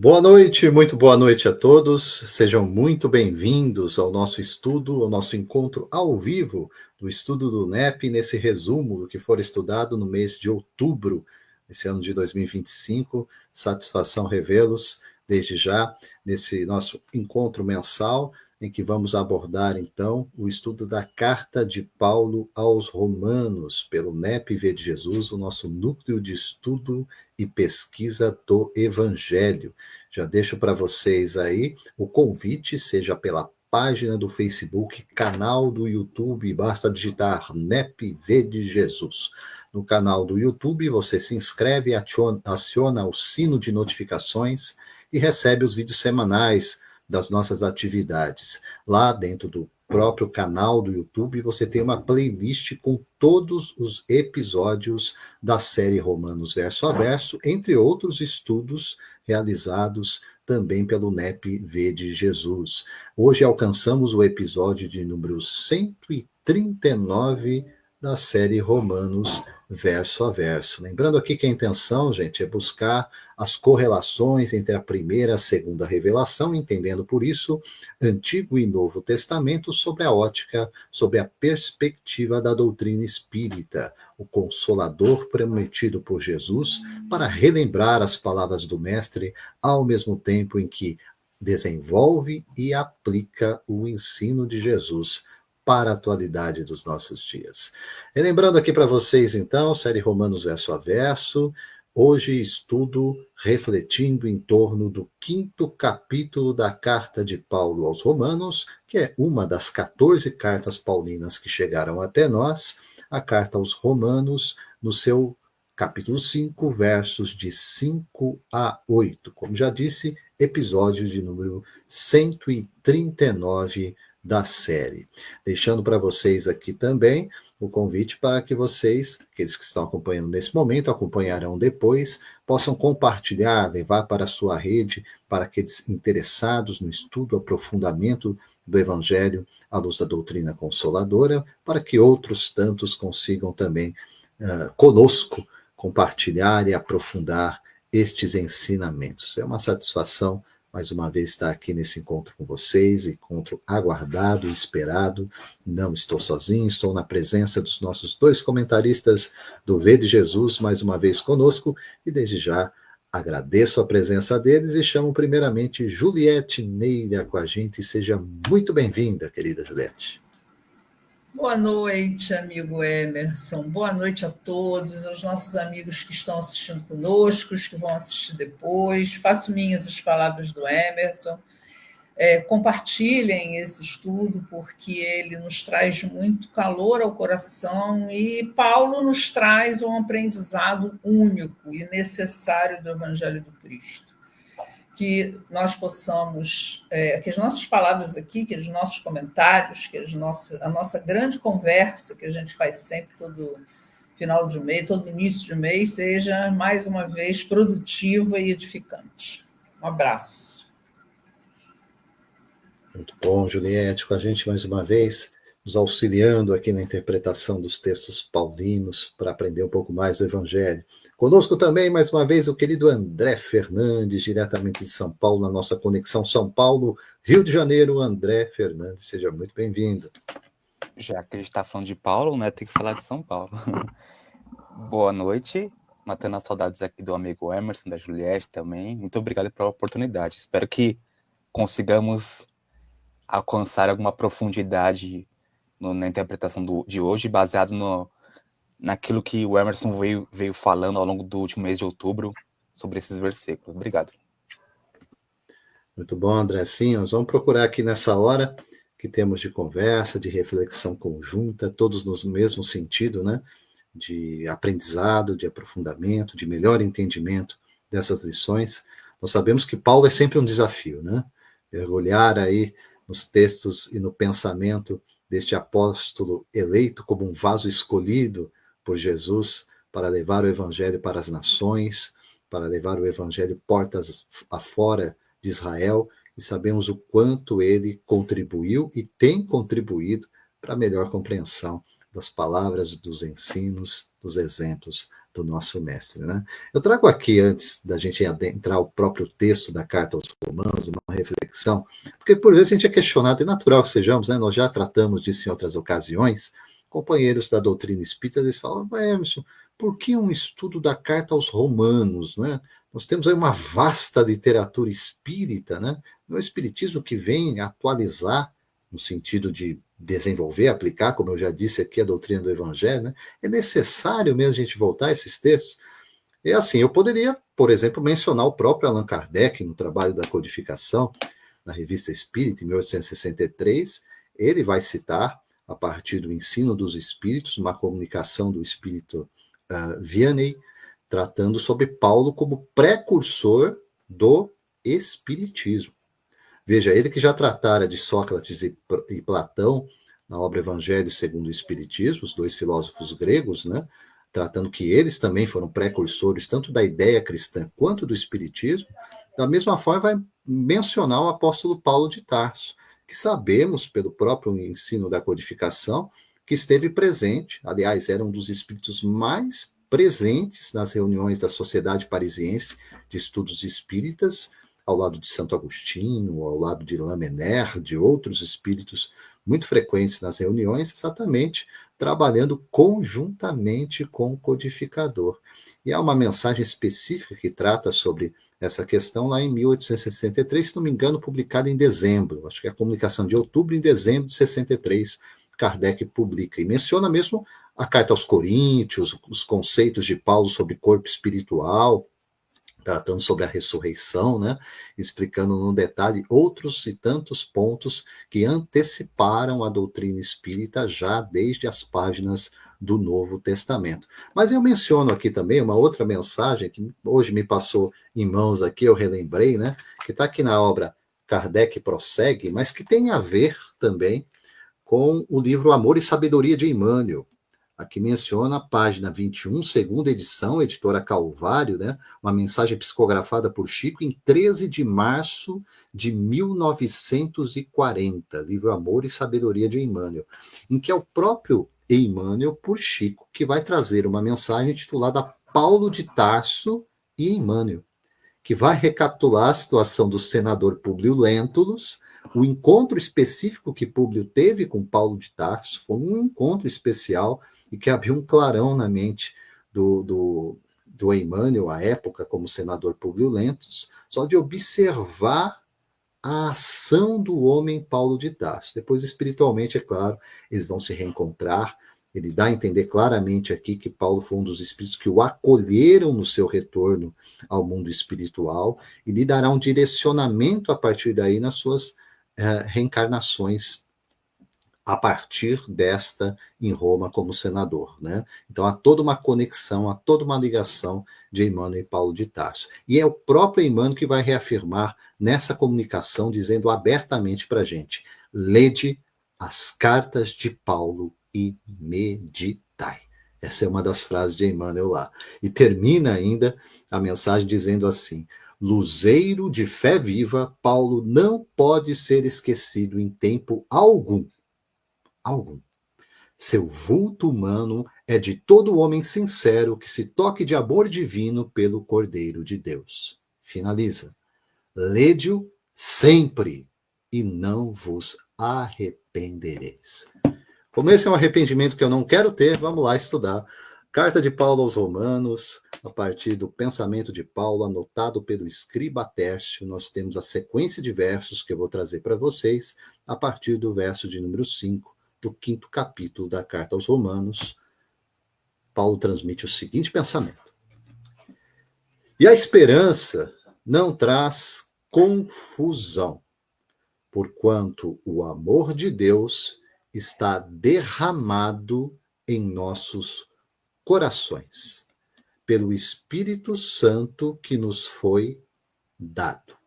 Boa noite, muito boa noite a todos. Sejam muito bem-vindos ao nosso estudo, ao nosso encontro ao vivo do estudo do NEP, nesse resumo do que for estudado no mês de outubro, esse ano de 2025. Satisfação revê-los desde já nesse nosso encontro mensal, em que vamos abordar então o estudo da carta de Paulo aos Romanos, pelo NEP V de Jesus, o nosso núcleo de estudo e pesquisa do Evangelho. Já deixo para vocês aí o convite, seja pela página do Facebook, canal do YouTube, basta digitar NEP V de Jesus. No canal do YouTube, você se inscreve, aciona o sino de notificações e recebe os vídeos semanais das nossas atividades. Lá dentro do próprio canal do YouTube, você tem uma playlist com todos os episódios da série Romanos Verso a Verso, entre outros estudos realizados também pelo NEP V de Jesus. Hoje alcançamos o episódio de número 139 da série Romanos Verso a Verso. Lembrando aqui que a intenção, gente, é buscar as correlações entre a primeira e a segunda revelação, entendendo por isso Antigo e Novo Testamento sobre a ótica, sobre a perspectiva da doutrina espírita, o Consolador prometido por Jesus, para relembrar as palavras do Mestre, ao mesmo tempo em que desenvolve e aplica o ensino de Jesus para a atualidade dos nossos dias. E lembrando aqui para vocês, então, série Romanos Verso a Verso, hoje estudo refletindo em torno do 5º capítulo da carta de Paulo aos Romanos, que é uma das 14 cartas paulinas que chegaram até nós, a carta aos Romanos, no seu capítulo 5, versos de 5 a 8. Como já disse, episódio de número 139 da série. Deixando para vocês aqui também o convite para que vocês, aqueles que estão acompanhando nesse momento, acompanharão depois, possam compartilhar, levar para a sua rede, para aqueles interessados no estudo, aprofundamento do Evangelho à luz da doutrina consoladora, para que outros tantos consigam também, conosco, compartilhar e aprofundar estes ensinamentos. É uma satisfação mais uma vez estar aqui nesse encontro com vocês, encontro aguardado e esperado. Não estou sozinho, estou na presença dos nossos dois comentaristas do V de Jesus, mais uma vez conosco, e desde já agradeço a presença deles e chamo primeiramente Juliette Neira com a gente. Seja muito bem-vinda, querida Juliette. Boa noite, amigo Emerson. Boa noite a todos, aos nossos amigos que estão assistindo conosco, os que vão assistir depois. Faço minhas as palavras do Emerson. Compartilhem esse estudo, porque ele nos traz muito calor ao coração e Paulo nos traz um aprendizado único e necessário do Evangelho do Cristo. Que nós possamos, que as nossas palavras aqui, que os nossos comentários, que a nossa grande conversa que a gente faz sempre todo final de mês, todo início de mês, seja mais uma vez produtiva e edificante. Um abraço. Muito bom, Juliette, com a gente mais uma vez, nos auxiliando aqui na interpretação dos textos paulinos para aprender um pouco mais do Evangelho. Conosco também, mais uma vez, o querido André Fernandes, diretamente de São Paulo, na nossa conexão São Paulo, Rio de Janeiro. André Fernandes, seja muito bem-vindo. Já que a gente está falando de Paulo, né, tem que falar de São Paulo. Boa noite, matando as saudades aqui do amigo Emerson, da Juliette também. Muito obrigado pela oportunidade. Espero que consigamos alcançar alguma profundidade na interpretação de hoje, baseado naquilo que o Emerson veio falando ao longo do último mês de outubro sobre esses versículos. Obrigado. Muito bom, André. Sim, nós vamos procurar aqui nessa hora que temos de conversa, de reflexão conjunta, todos no mesmo sentido, né? De aprendizado, de aprofundamento, de melhor entendimento dessas lições. Nós sabemos que Paulo é sempre um desafio, né? Mergulhar aí nos textos e no pensamento deste apóstolo eleito como um vaso escolhido por Jesus para levar o evangelho para as nações, para levar o evangelho portas afora de Israel, e sabemos o quanto ele contribuiu e tem contribuído para a melhor compreensão das palavras, dos ensinos, dos exemplos do nosso mestre, né? Eu trago aqui, antes da gente adentrar o próprio texto da Carta aos Romanos, uma reflexão, porque por vezes a gente é questionado, é natural que sejamos, né? Nós já tratamos disso em outras ocasiões, companheiros da doutrina espírita, eles falam, Emerson, por que um estudo da Carta aos Romanos, né? Nós temos aí uma vasta literatura espírita, né? É o espiritismo que vem atualizar, no sentido de desenvolver, aplicar, como eu já disse aqui, a doutrina do Evangelho, né? É necessário mesmo a gente voltar a esses textos. E assim, eu poderia, por exemplo, mencionar o próprio Allan Kardec no trabalho da codificação, na Revista Espírita, em 1863, ele vai citar, a partir do ensino dos espíritos, uma comunicação do espírito Vianney, tratando sobre Paulo como precursor do espiritismo. Veja, ele que já tratara de Sócrates e Platão na obra Evangelho segundo o Espiritismo, os dois filósofos gregos, né, tratando que eles também foram precursores tanto da ideia cristã quanto do Espiritismo, da mesma forma vai mencionar o apóstolo Paulo de Tarso, que sabemos, pelo próprio ensino da codificação, que esteve presente, aliás, era um dos espíritos mais presentes nas reuniões da Sociedade Parisiense de Estudos Espíritas, ao lado de Santo Agostinho, ao lado de Lamennais, de outros espíritos muito frequentes nas reuniões, exatamente trabalhando conjuntamente com o codificador. E há uma mensagem específica que trata sobre essa questão lá em 1863, se não me engano, publicada em dezembro, acho que é a comunicação de outubro em dezembro de 63, Kardec publica, e menciona mesmo a Carta aos Coríntios, os conceitos de Paulo sobre corpo espiritual, tratando sobre a ressurreição, né? Explicando no detalhe outros e tantos pontos que anteciparam a doutrina espírita já desde as páginas do Novo Testamento. Mas eu menciono aqui também uma outra mensagem que hoje me passou em mãos aqui, eu relembrei, né? Que está aqui na obra Kardec Prossegue, mas que tem a ver também com o livro Amor e Sabedoria de Emmanuel. Aqui menciona a página 21, segunda edição, editora Calvário, né? Uma mensagem psicografada por Chico em 13 de março de 1940, livro Amor e Sabedoria de Emmanuel, em que é o próprio Emmanuel, por Chico, que vai trazer uma mensagem intitulada Paulo de Tarso e Emmanuel, que vai recapitular a situação do senador Públio Lentulus. O encontro específico que Públio teve com Paulo de Tarso foi um encontro especial e que abriu um clarão na mente do Emmanuel, à época, como senador Públio Lentulus, só de observar a ação do homem Paulo de Tarso. Depois, espiritualmente, é claro, eles vão se reencontrar. Ele dá a entender claramente aqui que Paulo foi um dos espíritos que o acolheram no seu retorno ao mundo espiritual e lhe dará um direcionamento a partir daí nas suas reencarnações a partir desta em Roma como senador, né? Então há toda uma conexão, há toda uma ligação de Emmanuel e Paulo de Tarso. E é o próprio Emmanuel que vai reafirmar nessa comunicação, dizendo abertamente para a gente, lede as cartas de Paulo e meditai. Essa é uma das frases de Emmanuel lá. E termina ainda a mensagem dizendo assim, luzeiro de fé viva, Paulo não pode ser esquecido em tempo algum. Seu vulto humano é de todo homem sincero que se toque de amor divino pelo Cordeiro de Deus. Finaliza. Lede-o sempre e não vos arrependereis. Como esse é um arrependimento que eu não quero ter, vamos lá estudar. Carta de Paulo aos Romanos, a partir do pensamento de Paulo, anotado pelo escriba Tércio, nós temos a sequência de versos que eu vou trazer para vocês, a partir do verso de número 5, do 5º capítulo da Carta aos Romanos. Paulo transmite o seguinte pensamento. E a esperança não traz confusão, porquanto o amor de Deus está derramado em nossos corações, pelo Espírito Santo que nos foi dado.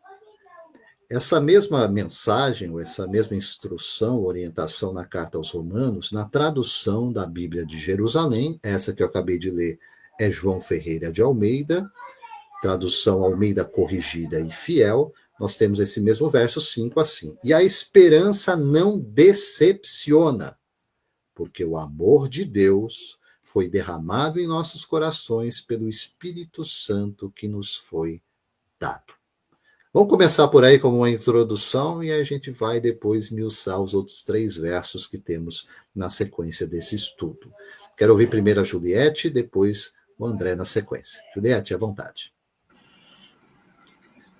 Essa mesma mensagem, ou essa mesma instrução, orientação na Carta aos Romanos, na tradução da Bíblia de Jerusalém, essa que eu acabei de ler é João Ferreira de Almeida, tradução Almeida corrigida e fiel, nós temos esse mesmo verso 5 assim. E a esperança não decepciona, porque o amor de Deus foi derramado em nossos corações pelo Espírito Santo que nos foi dado. Vamos começar por aí como uma introdução e a gente vai depois esmiuçar os outros 3 versos que temos na sequência desse estudo. Quero ouvir primeiro a Juliette, depois o André na sequência. Juliette, à vontade.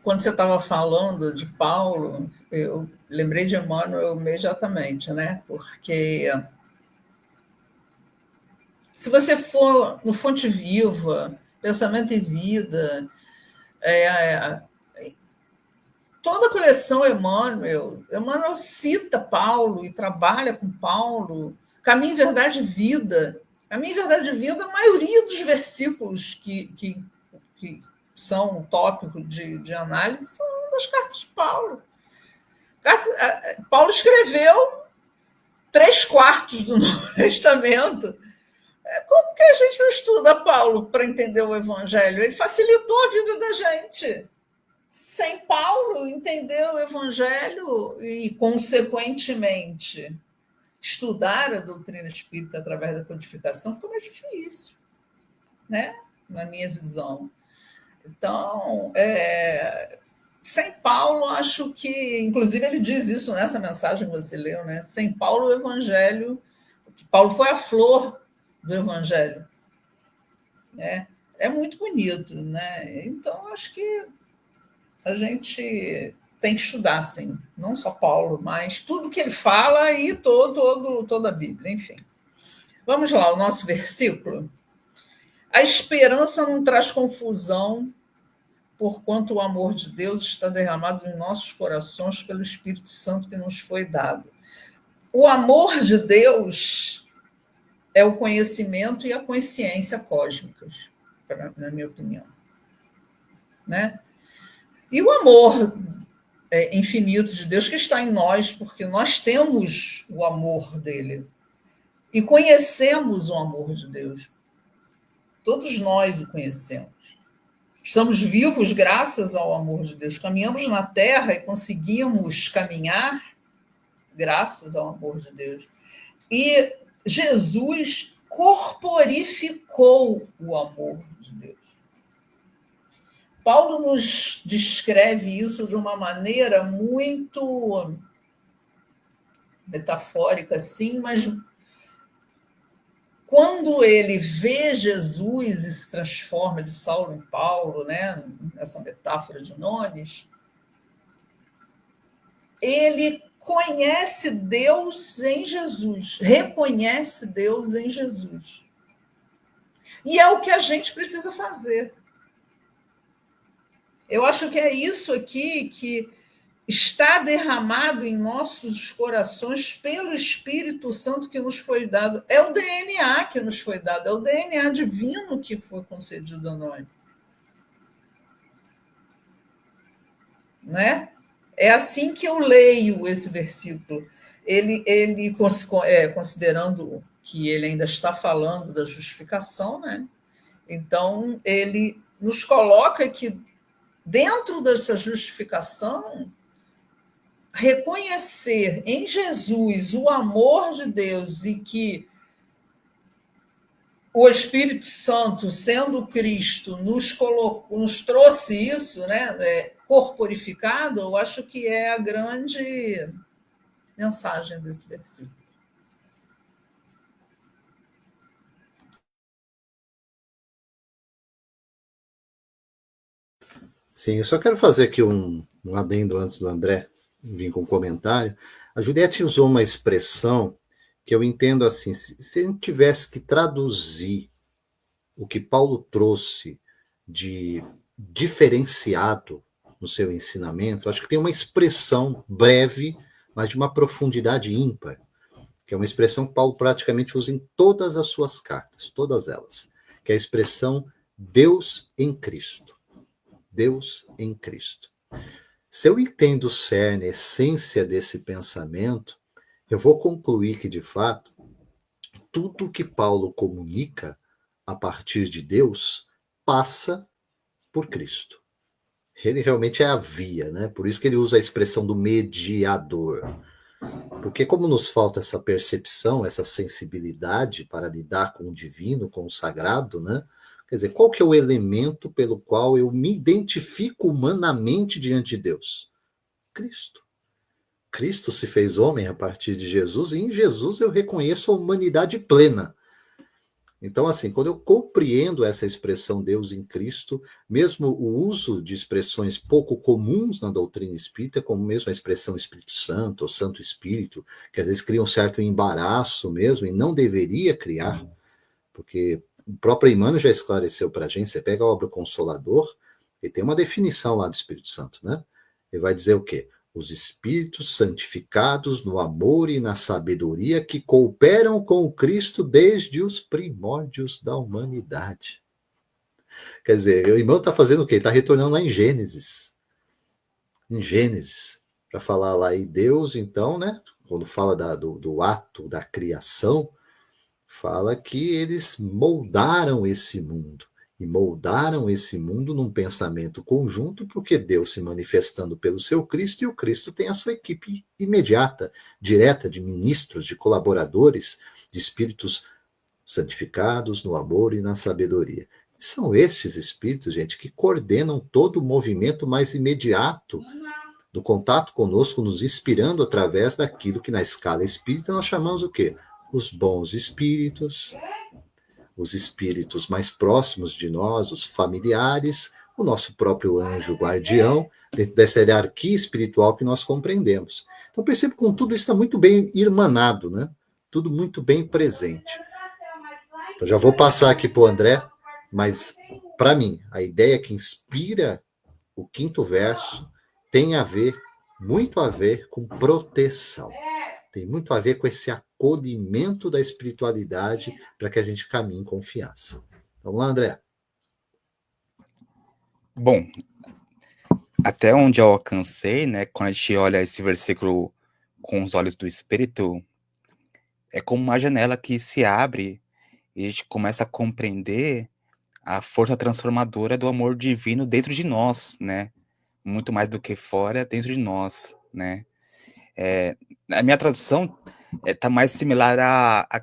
Quando você estava falando de Paulo, eu lembrei de Emmanuel imediatamente, né? Porque se você for no Fonte Viva, Pensamento e Vida, toda a coleção Emmanuel cita Paulo e trabalha com Paulo. Caminho, Verdade e Vida. Caminho, Verdade e Vida, a maioria dos versículos que são tópico de análise são das cartas de Paulo. Paulo escreveu 3/4 do Novo Testamento. Como que a gente não estuda Paulo para entender o Evangelho? Ele facilitou a vida da gente. Sem Paulo, entender o Evangelho e, consequentemente, estudar a doutrina espírita através da codificação ficou mais difícil, né? Na minha visão. Então, sem Paulo, acho que, inclusive, ele diz isso nessa mensagem que você leu, né? Sem Paulo, o Evangelho, Paulo foi a flor do Evangelho, né? É muito bonito, né? Então, acho que a gente tem que estudar, sim, não só Paulo, mas tudo que ele fala e toda a Bíblia, enfim. Vamos lá, o nosso versículo. A esperança não traz confusão, porquanto o amor de Deus está derramado em nossos corações pelo Espírito Santo que nos foi dado. O amor de Deus é o conhecimento e a consciência cósmicas, na minha opinião, né? E o amor infinito de Deus que está em nós, porque nós temos o amor dele e conhecemos o amor de Deus. Todos nós o conhecemos. Estamos vivos graças ao amor de Deus. Caminhamos na terra e conseguimos caminhar graças ao amor de Deus. E Jesus corporificou o amor de Deus. Paulo nos descreve isso de uma maneira muito metafórica, sim, mas quando ele vê Jesus e se transforma de Saulo em Paulo, né, nessa metáfora de nomes, ele conhece Deus em Jesus, reconhece Deus em Jesus. E é o que a gente precisa fazer. Eu acho que é isso aqui que está derramado em nossos corações pelo Espírito Santo que nos foi dado. É o DNA que nos foi dado, é o DNA divino que foi concedido a nós. Né? É assim que eu leio esse versículo. Ele considerando que ele ainda está falando da justificação, né? Então, ele nos coloca que dentro dessa justificação, reconhecer em Jesus o amor de Deus e que o Espírito Santo, sendo Cristo, nos trouxe isso, né, corporificado, eu acho que é a grande mensagem desse versículo. Sim, eu só quero fazer aqui um adendo antes do André vir com um comentário. A Juliette usou uma expressão que eu entendo assim, se a gente tivesse que traduzir o que Paulo trouxe de diferenciado no seu ensinamento, acho que tem uma expressão breve, mas de uma profundidade ímpar, que é uma expressão que Paulo praticamente usa em todas as suas cartas, todas elas, que é a expressão Deus em Cristo. Deus em Cristo. Se eu entendo o cerne, a essência desse pensamento, eu vou concluir que, de fato, tudo que Paulo comunica a partir de Deus passa por Cristo. Ele realmente é a via, né? Por isso que ele usa a expressão do mediador. Porque como nos falta essa percepção, essa sensibilidade para lidar com o divino, com o sagrado, né? Quer dizer, qual que é o elemento pelo qual eu me identifico humanamente diante de Deus? Cristo. Cristo se fez homem a partir de Jesus, e em Jesus eu reconheço a humanidade plena. Então, assim, quando eu compreendo essa expressão Deus em Cristo, mesmo o uso de expressões pouco comuns na doutrina espírita, como mesmo a expressão Espírito Santo ou Santo Espírito, que às vezes cria um certo embaraço mesmo, e não deveria criar, porque o próprio Emmanuel já esclareceu para a gente, você pega a obra Consolador, e tem uma definição lá do Espírito Santo, né? Ele vai dizer o quê? Os espíritos santificados no amor e na sabedoria que cooperam com o Cristo desde os primórdios da humanidade. Quer dizer, o irmão está fazendo o quê? Ele está retornando lá em Gênesis. Em Gênesis. Para falar lá em Deus, então, né? Quando fala do ato da criação, fala que eles moldaram esse mundo. E moldaram esse mundo num pensamento conjunto, porque Deus se manifestando pelo seu Cristo, e o Cristo tem a sua equipe imediata, direta, de ministros, de colaboradores, de espíritos santificados no amor e na sabedoria. E são esses espíritos, gente, que coordenam todo o movimento mais imediato do contato conosco, nos inspirando através daquilo que na escala espírita nós chamamos o quê? Os bons espíritos, os espíritos mais próximos de nós, os familiares, o nosso próprio anjo guardião, dentro dessa hierarquia espiritual que nós compreendemos. Então, percebo que com tudo isso está muito bem irmanado, né? Tudo muito bem presente. Então, já vou passar aqui para o André, mas, para mim, a ideia que inspira o quinto verso tem a ver, muito a ver com proteção. Tem muito a ver com esse acolhimento da espiritualidade para que a gente caminhe em confiança. Vamos lá, André. Bom, até onde eu alcancei, né, quando a gente olha esse versículo com os olhos do Espírito, é como uma janela que se abre e a gente começa a compreender a força transformadora do amor divino dentro de nós, né? Muito mais do que fora, dentro de nós, né? A minha tradução tá mais similar à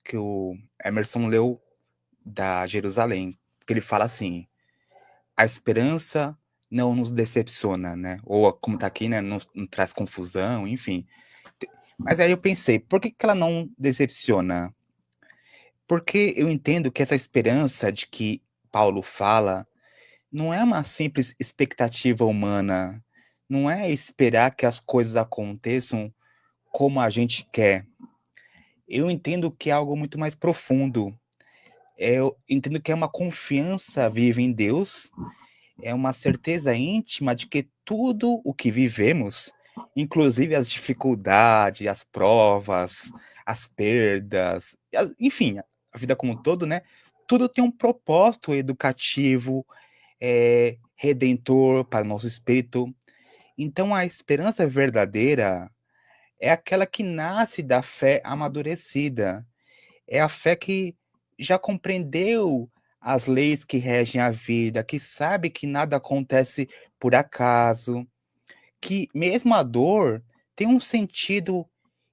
que o Emerson leu da Jerusalém, porque ele fala assim: a esperança não nos decepciona, né? Ou como tá aqui, né? Não traz confusão, enfim. Mas aí eu pensei, por que ela não decepciona? Porque eu entendo que essa esperança de que Paulo fala não é uma simples expectativa humana, não é esperar que as coisas aconteçam como a gente quer. Eu entendo que é algo muito mais profundo. Eu entendo que é uma confiança viva em Deus, é uma certeza íntima de que tudo o que vivemos, inclusive as dificuldades, as provas, as perdas, enfim, a vida como um todo, né? Tudo tem um propósito educativo, redentor para o nosso espírito. Então, a esperança verdadeira é aquela que nasce da fé amadurecida. É a fé que já compreendeu as leis que regem a vida, que sabe que nada acontece por acaso, que mesmo a dor tem um sentido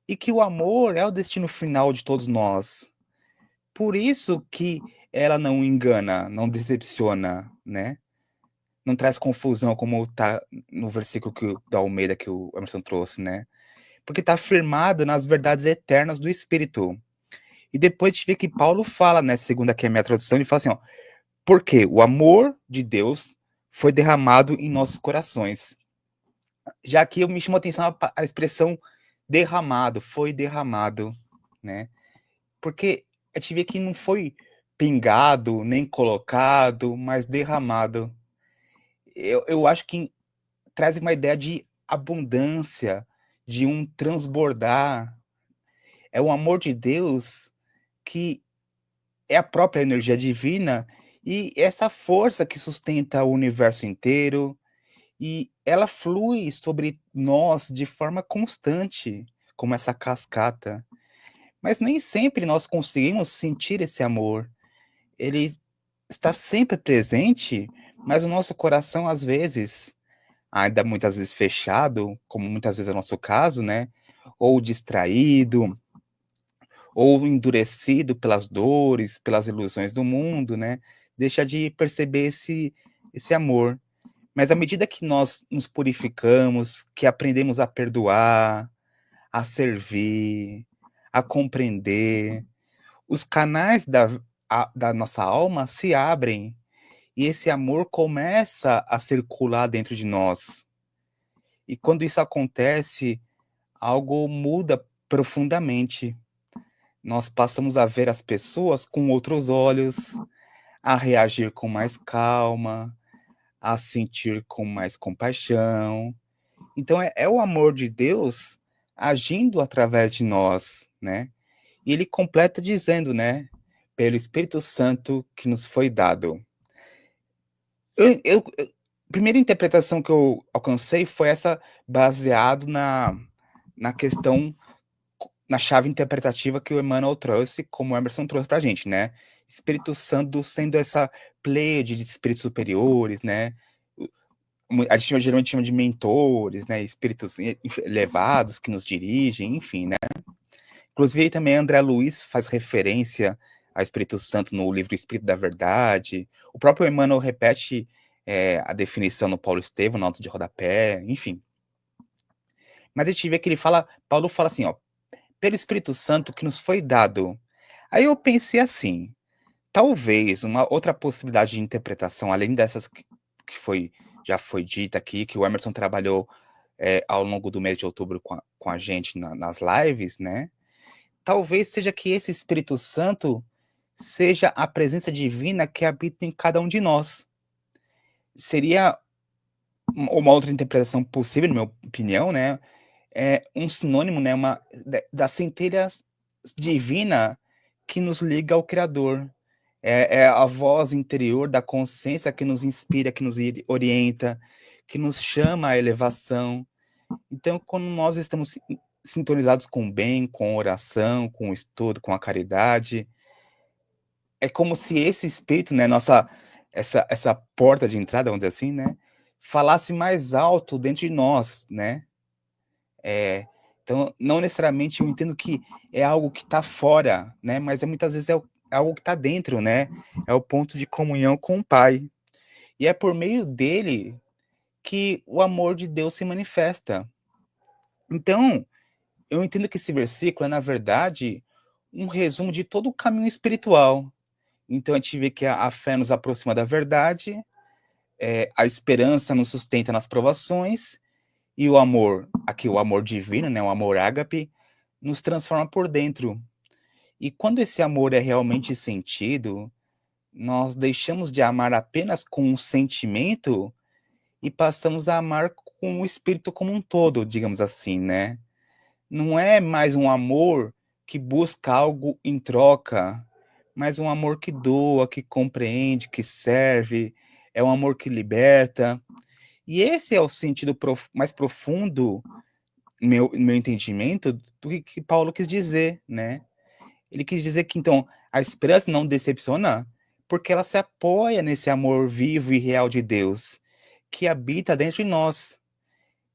e que o amor é o destino final de todos nós. Por isso que ela não engana, não decepciona, né? Não traz confusão, como tá no versículo da Almeida que o Emerson trouxe, né? Porque está firmado nas verdades eternas do Espírito. E depois a gente vê que Paulo fala, né, segundo aqui a minha tradução, ele fala assim, ó, porque o amor de Deus foi derramado em nossos corações. Já que eu me chamou a atenção a expressão derramado, foi derramado, né? Porque a gente vê que não foi pingado, nem colocado, mas derramado. Eu acho que traz uma ideia de abundância, de um transbordar. É o amor de Deus que é a própria energia divina e essa força que sustenta o universo inteiro, e ela flui sobre nós de forma constante, como essa cascata. Mas nem sempre nós conseguimos sentir esse amor. Ele está sempre presente, mas o nosso coração, às vezes, ainda muitas vezes fechado, como muitas vezes é o nosso caso, né? ou distraído, ou endurecido pelas dores, pelas ilusões do mundo, né? Deixa de perceber esse amor. Mas à medida que nós nos purificamos, que aprendemos a perdoar, a servir, a compreender, os canais da nossa alma se abrem e esse amor começa a circular dentro de nós. E quando isso acontece, algo muda profundamente. Nós passamos a ver as pessoas com outros olhos, a reagir com mais calma, a sentir com mais compaixão. Então é o amor de Deus agindo através de nós, né? E ele completa dizendo, né? Pelo Espírito Santo que nos foi dado. A primeira interpretação que eu alcancei foi essa, baseado na questão, na chave interpretativa que o Emmanuel trouxe, como o Emerson trouxe pra gente, né? Espírito Santo sendo essa pleiade de espíritos superiores, né? A gente geralmente chama de mentores, né? Espíritos elevados que nos dirigem, enfim, né? Inclusive também André Luiz faz referência ao Espírito Santo no livro Espírito da Verdade. O próprio Emmanuel repete a definição no Paulo Estevam, na nota de rodapé, enfim. Mas a gente vê que Paulo fala assim, ó, pelo Espírito Santo que nos foi dado. Aí eu pensei assim, talvez uma outra possibilidade de interpretação, além dessas que já foi dita aqui, que o Emerson trabalhou ao longo do mês de outubro com a gente nas lives, né? Talvez seja que esse Espírito Santo seja a presença divina que habita em cada um de nós. Seria uma outra interpretação possível, na minha opinião, né? É um sinônimo, né? Da centelha divina que nos liga ao Criador. É a voz interior da consciência que nos inspira, que nos orienta, que nos chama à elevação. Então, quando nós estamos sintonizados com o bem, com a oração, com o estudo, com a caridade, é como se esse espírito, né, essa porta de entrada, vamos dizer assim, né, falasse mais alto dentro de nós, né? Então, não necessariamente eu entendo que é algo que está fora, né? Mas muitas vezes é algo que está dentro, né? É o ponto de comunhão com o Pai. E é por meio dele que o amor de Deus se manifesta. Então, eu entendo que esse versículo é, na verdade, um resumo de todo o caminho espiritual. Então, a gente vê que a fé nos aproxima da verdade, a esperança nos sustenta nas provações, e o amor, aqui o amor divino, né, o amor ágape, nos transforma por dentro. E quando esse amor é realmente sentido, nós deixamos de amar apenas com um sentimento e passamos a amar com o espírito como um todo, digamos assim, né? Não é mais um amor que busca algo em troca, mas um amor que doa, que compreende, que serve, é um amor que liberta. E esse é o sentido mais profundo, meu entendimento, do que Paulo quis dizer, né? Ele quis dizer que, então, a esperança não decepciona porque ela se apoia nesse amor vivo e real de Deus, que habita dentro de nós.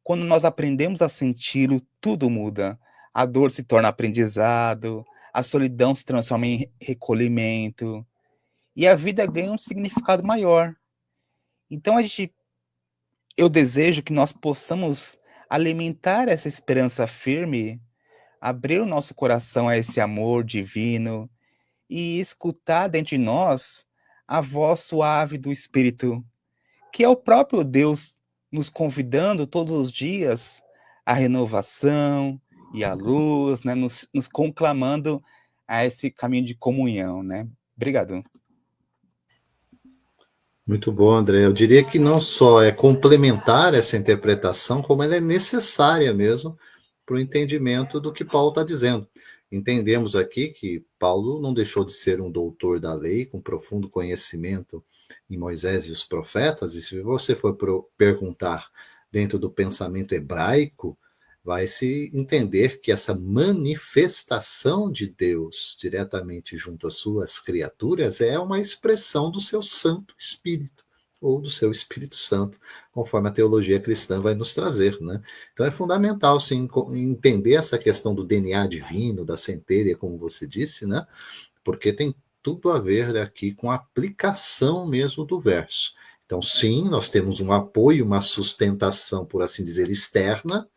Quando nós aprendemos a senti-lo, tudo muda. A dor se torna aprendizado, a solidão se transforma em recolhimento, e a vida ganha um significado maior. Então, eu desejo que nós possamos alimentar essa esperança firme, abrir o nosso coração a esse amor divino e escutar dentro de nós a voz suave do Espírito, que é o próprio Deus nos convidando todos os dias à renovação e à luz, né? Nos conclamando a esse caminho de comunhão, né? Obrigado. Muito bom, André. Eu diria que não só é complementar essa interpretação, como ela é necessária mesmo para o entendimento do que Paulo está dizendo. Entendemos aqui que Paulo não deixou de ser um doutor da lei, com profundo conhecimento em Moisés e os profetas, e se você for perguntar dentro do pensamento hebraico, vai se entender que essa manifestação de Deus diretamente junto às suas criaturas é uma expressão do seu Santo Espírito. ou do seu Espírito Santo, conforme a teologia cristã vai nos trazer, né? Então é fundamental, sim, entender essa questão do DNA divino, da centelha, como você disse, né? Porque tem tudo a ver aqui com a aplicação mesmo do verso. Então, sim, nós temos um apoio, uma sustentação, por assim dizer, externa,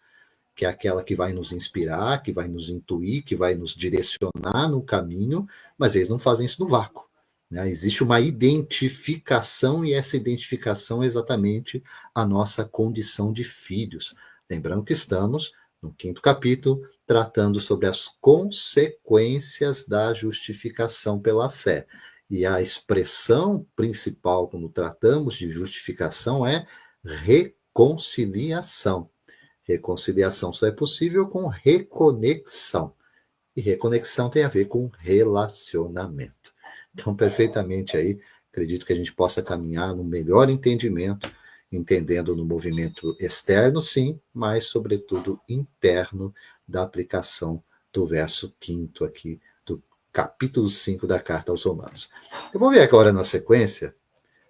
que é aquela que vai nos inspirar, que vai nos intuir, que vai nos direcionar no caminho, mas eles não fazem isso no vácuo, né? Existe uma identificação, e essa identificação é exatamente a nossa condição de filhos. Lembrando que estamos no 5º capítulo, tratando sobre as consequências da justificação pela fé. E a expressão principal, quando tratamos de justificação, é reconciliação. Reconciliação só é possível com reconexão. E reconexão tem a ver com relacionamento. Então, perfeitamente aí, acredito que a gente possa caminhar no melhor entendimento, entendendo no movimento externo, sim, mas, sobretudo, interno da aplicação do verso 5º aqui, do capítulo 5 da Carta aos Romanos. Eu vou ver agora na sequência,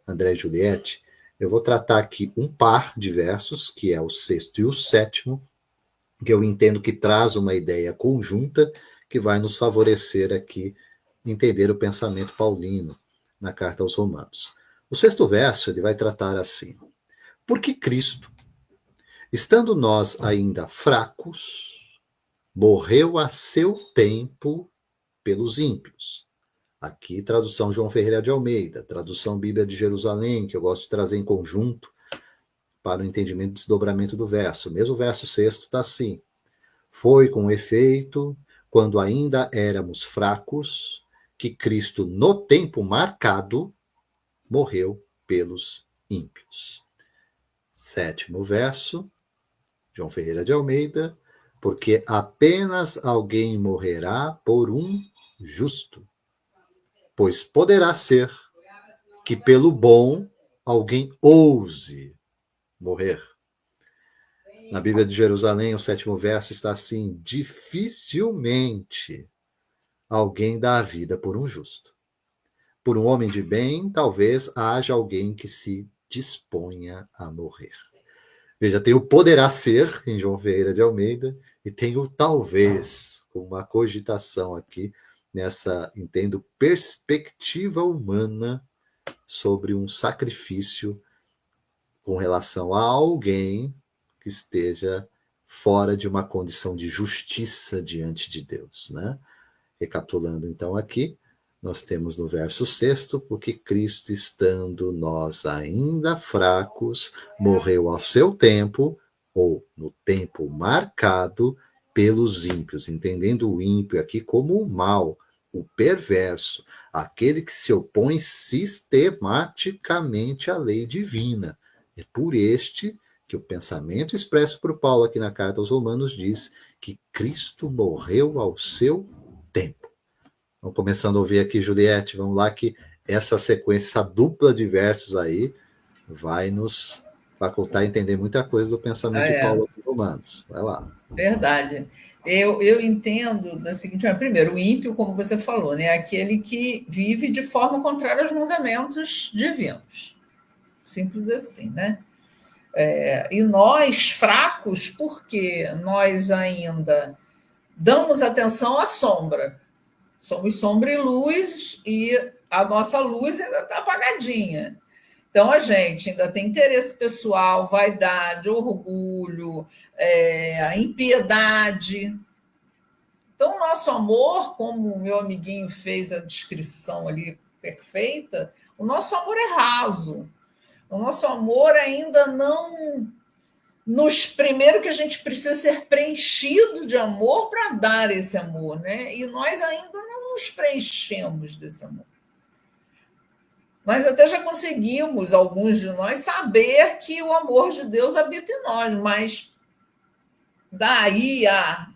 André e Juliette, eu vou tratar aqui um par de versos, que é o 6º e o 7º, que eu entendo que traz uma ideia conjunta que vai nos favorecer aqui entender o pensamento paulino na Carta aos Romanos. O 6º verso ele vai tratar assim: porque Cristo, estando nós ainda fracos, morreu a seu tempo pelos ímpios. Aqui, tradução João Ferreira de Almeida, tradução Bíblia de Jerusalém, que eu gosto de trazer em conjunto para o entendimento do desdobramento do verso. Mesmo o verso 6º está assim: foi com efeito, quando ainda éramos fracos, que Cristo, no tempo marcado, morreu pelos ímpios. 7º verso, João Ferreira de Almeida: porque apenas alguém morrerá por um justo, pois poderá ser que pelo bom alguém ouse morrer. Na Bíblia de Jerusalém, o 7º verso está assim: dificilmente alguém dá a vida por um justo. Por um homem de bem, talvez haja alguém que se disponha a morrer. Veja, tem o poderá ser, em João Ferreira de Almeida, e tem o talvez, com uma cogitação aqui, nessa, entendo, perspectiva humana sobre um sacrifício com relação a alguém que esteja fora de uma condição de justiça diante de Deus, né? Recapitulando, então, aqui, nós temos no verso 6º: porque Cristo, estando nós ainda fracos, morreu ao seu tempo, ou no tempo marcado, pelos ímpios, entendendo o ímpio aqui como o mal, o perverso, aquele que se opõe sistematicamente à lei divina. É por este que o pensamento expresso por Paulo aqui na Carta aos Romanos diz que Cristo morreu ao seu tempo. Vamos começando a ouvir aqui, Juliette, vamos lá, que essa sequência, essa dupla de versos aí, vai nos facultar a entender muita coisa do pensamento de Paulo aqui em Romanos. Vai lá. Verdade. Eu entendo da seguinte maneira: primeiro, o ímpio, como você falou, né, é aquele que vive de forma contrária aos mandamentos divinos. Simples assim, né? E nós, fracos, porque nós ainda damos atenção à sombra. Somos sombra e luz, e a nossa luz ainda está apagadinha. Então, a gente ainda tem interesse pessoal, vaidade, orgulho, impiedade. Então, o nosso amor, como o meu amiguinho fez a descrição ali perfeita, o nosso amor é raso. O nosso amor ainda não primeiro que a gente precisa ser preenchido de amor para dar esse amor, né? E nós ainda não nos preenchemos desse amor. Nós até já conseguimos, alguns de nós, saber que o amor de Deus habita em nós, mas daí a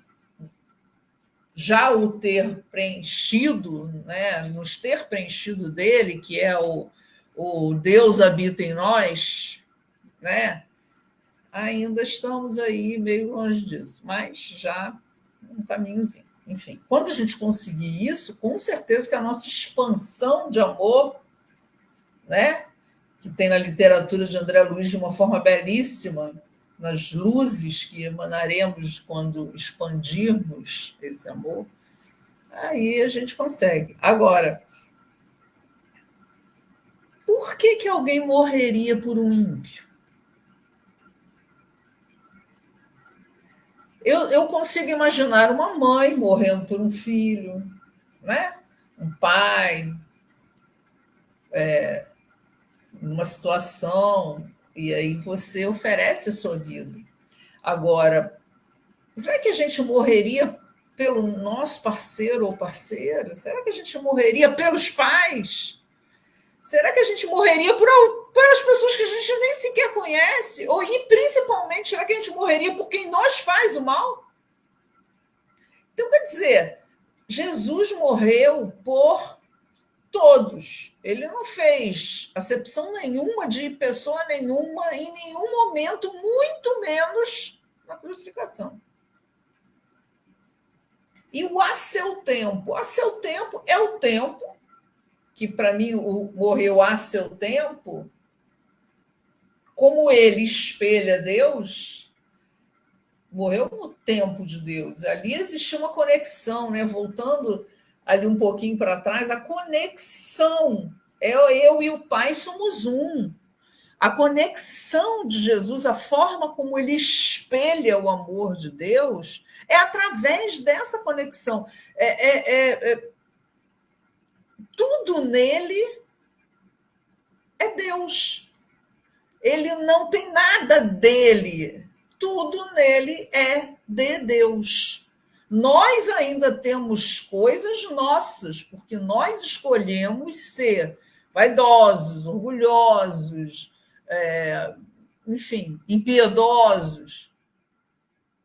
já o ter preenchido, né? Nos ter preenchido dele, que é o Deus habita em nós, né? Ainda estamos aí meio longe disso, mas já um caminhozinho. Enfim, quando a gente conseguir isso, com certeza que a nossa expansão de amor, né, que tem na literatura de André Luiz de uma forma belíssima, nas luzes que emanaremos quando expandirmos esse amor, aí a gente consegue. Agora, por que alguém morreria por um ímpio? Eu consigo imaginar uma mãe morrendo por um filho, né? Um pai, numa situação, e aí você oferece a sua vida. Agora, será que a gente morreria pelo nosso parceiro ou parceira? Será que a gente morreria pelos pais? Será que a gente morreria pelas pessoas que a gente nem sequer conhece? E, principalmente, será que a gente morreria por quem nós faz o mal? Então, quer dizer, Jesus morreu por todos. Ele não fez acepção nenhuma de pessoa nenhuma, em nenhum momento, muito menos na crucificação. E o a seu tempo é o tempo que, para mim, morreu a seu tempo, como ele espelha Deus, morreu no tempo de Deus. Ali existia uma conexão, né? Voltando ali um pouquinho para trás, a conexão. Eu e o Pai somos um. A conexão de Jesus, a forma como ele espelha o amor de Deus, é através dessa conexão. Tudo nele é Deus. Ele não tem nada dele. Tudo nele é de Deus. Nós ainda temos coisas nossas, porque nós escolhemos ser vaidosos, orgulhosos, enfim, impiedosos.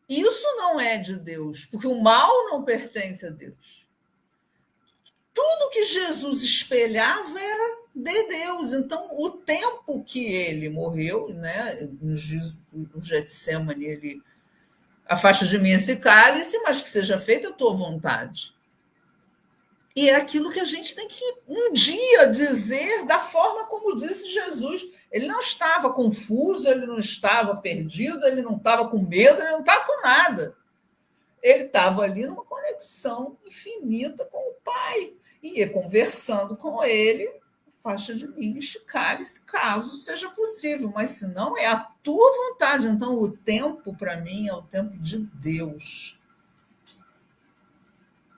Isso não é de Deus, porque o mal não pertence a Deus. Tudo que Jesus espelhava era de Deus. Então, o tempo que ele morreu, né, no Getsemane, ele afasta de mim esse cálice, mas que seja feita a tua vontade. E é aquilo que a gente tem que um dia dizer da forma como disse Jesus. Ele não estava confuso, ele não estava perdido, ele não estava com medo, ele não estava com nada. Ele estava ali numa conexão infinita com o Pai. E ia conversando com ele, afasta de mim este cálice, caso seja possível. Mas se não, é a tua vontade. Então, o tempo, para mim, é o tempo de Deus.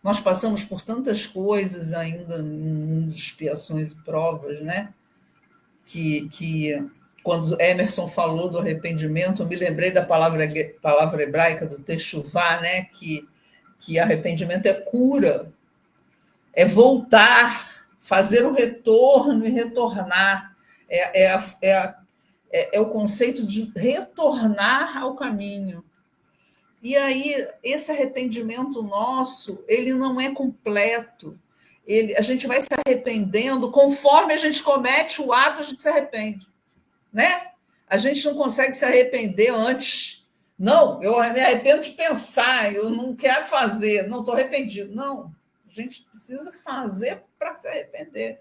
Nós passamos por tantas coisas ainda no mundo de expiações e provas, né? Que quando Emerson falou do arrependimento, eu me lembrei da palavra hebraica do techuvá, né? Que arrependimento é cura, é voltar, fazer o retorno e retornar. É o conceito de retornar ao caminho. E aí, esse arrependimento nosso, ele não é completo. A gente vai se arrependendo, conforme a gente comete o ato, a gente se arrepende. Né? A gente não consegue se arrepender antes. Não, eu me arrependo de pensar, eu não quero fazer, não estou arrependido. Não, a gente precisa fazer para se arrepender.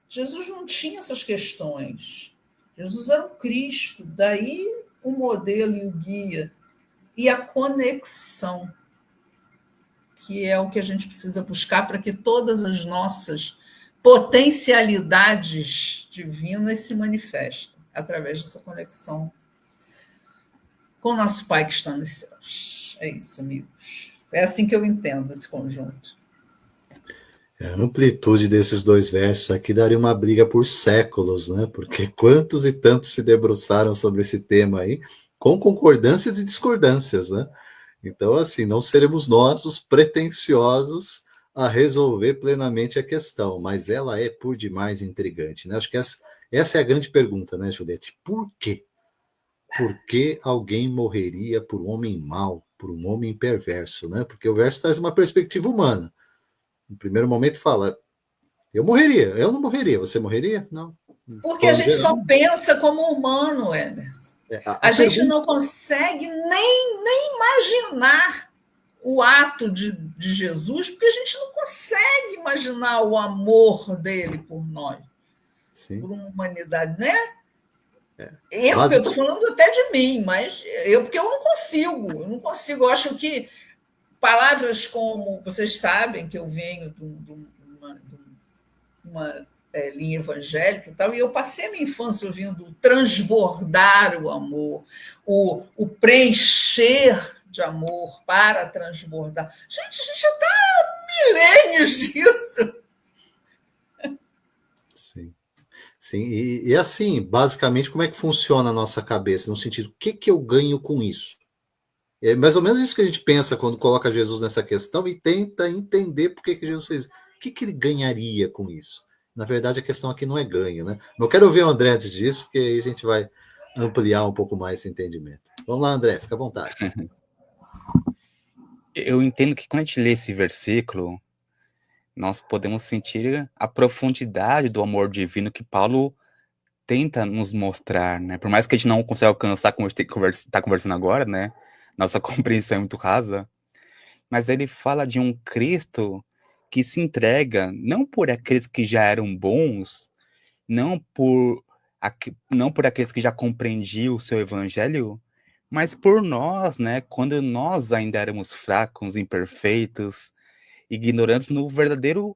Jesus não tinha essas questões. Jesus era o Cristo, daí o modelo e o guia. E a conexão, que é o que a gente precisa buscar para que todas as nossas potencialidades divinas se manifestem através dessa conexão com o nosso Pai que está nos céus. É isso, amigos. É assim que eu entendo esse conjunto. A amplitude desses dois versos aqui daria uma briga por séculos, né? Porque quantos e tantos se debruçaram sobre esse tema aí, com concordâncias e discordâncias, né? Então, assim, não seremos nós os pretensiosos a resolver plenamente a questão, mas ela é por demais intrigante, né? Acho que essa é a grande pergunta, né, Juliette? Por quê? Por que alguém morreria por um homem mau, por um homem perverso, né? Porque o verso traz uma perspectiva humana. No primeiro momento fala, eu morreria, eu não morreria, você morreria? Não. Porque a gente só pensa como humano, Emerson. A gente não consegue nem imaginar o ato de Jesus, porque a gente não consegue imaginar o amor dele por nós. por uma humanidade, né? Eu estou falando até de mim, mas porque eu não consigo, eu acho que palavras como, vocês sabem que eu venho de uma linha evangélica e tal, e eu passei a minha infância ouvindo transbordar o amor, o preencher de amor para transbordar. Gente, a gente já está há milênios disso. Sim. Sim, e assim, basicamente, como é que funciona a nossa cabeça? No sentido, o que eu ganho com isso? É mais ou menos isso que a gente pensa quando coloca Jesus nessa questão e tenta entender por que Jesus fez. O que ele ganharia com isso? Na verdade, a questão aqui não é ganho, né? Eu quero ouvir o André antes disso, porque aí a gente vai ampliar um pouco mais esse entendimento. Vamos lá, André, fica à vontade. Eu entendo que quando a gente lê esse versículo, nós podemos sentir a profundidade do amor divino que Paulo tenta nos mostrar, né? Por mais que a gente não consiga alcançar como a gente está conversando agora, né? Nossa compreensão é muito rasa. Mas ele fala de um Cristo que se entrega não por aqueles que já eram bons, não por aqueles que já compreendiam o seu evangelho, mas por nós, né? Quando nós ainda éramos fracos, imperfeitos, ignorantes no verdadeiro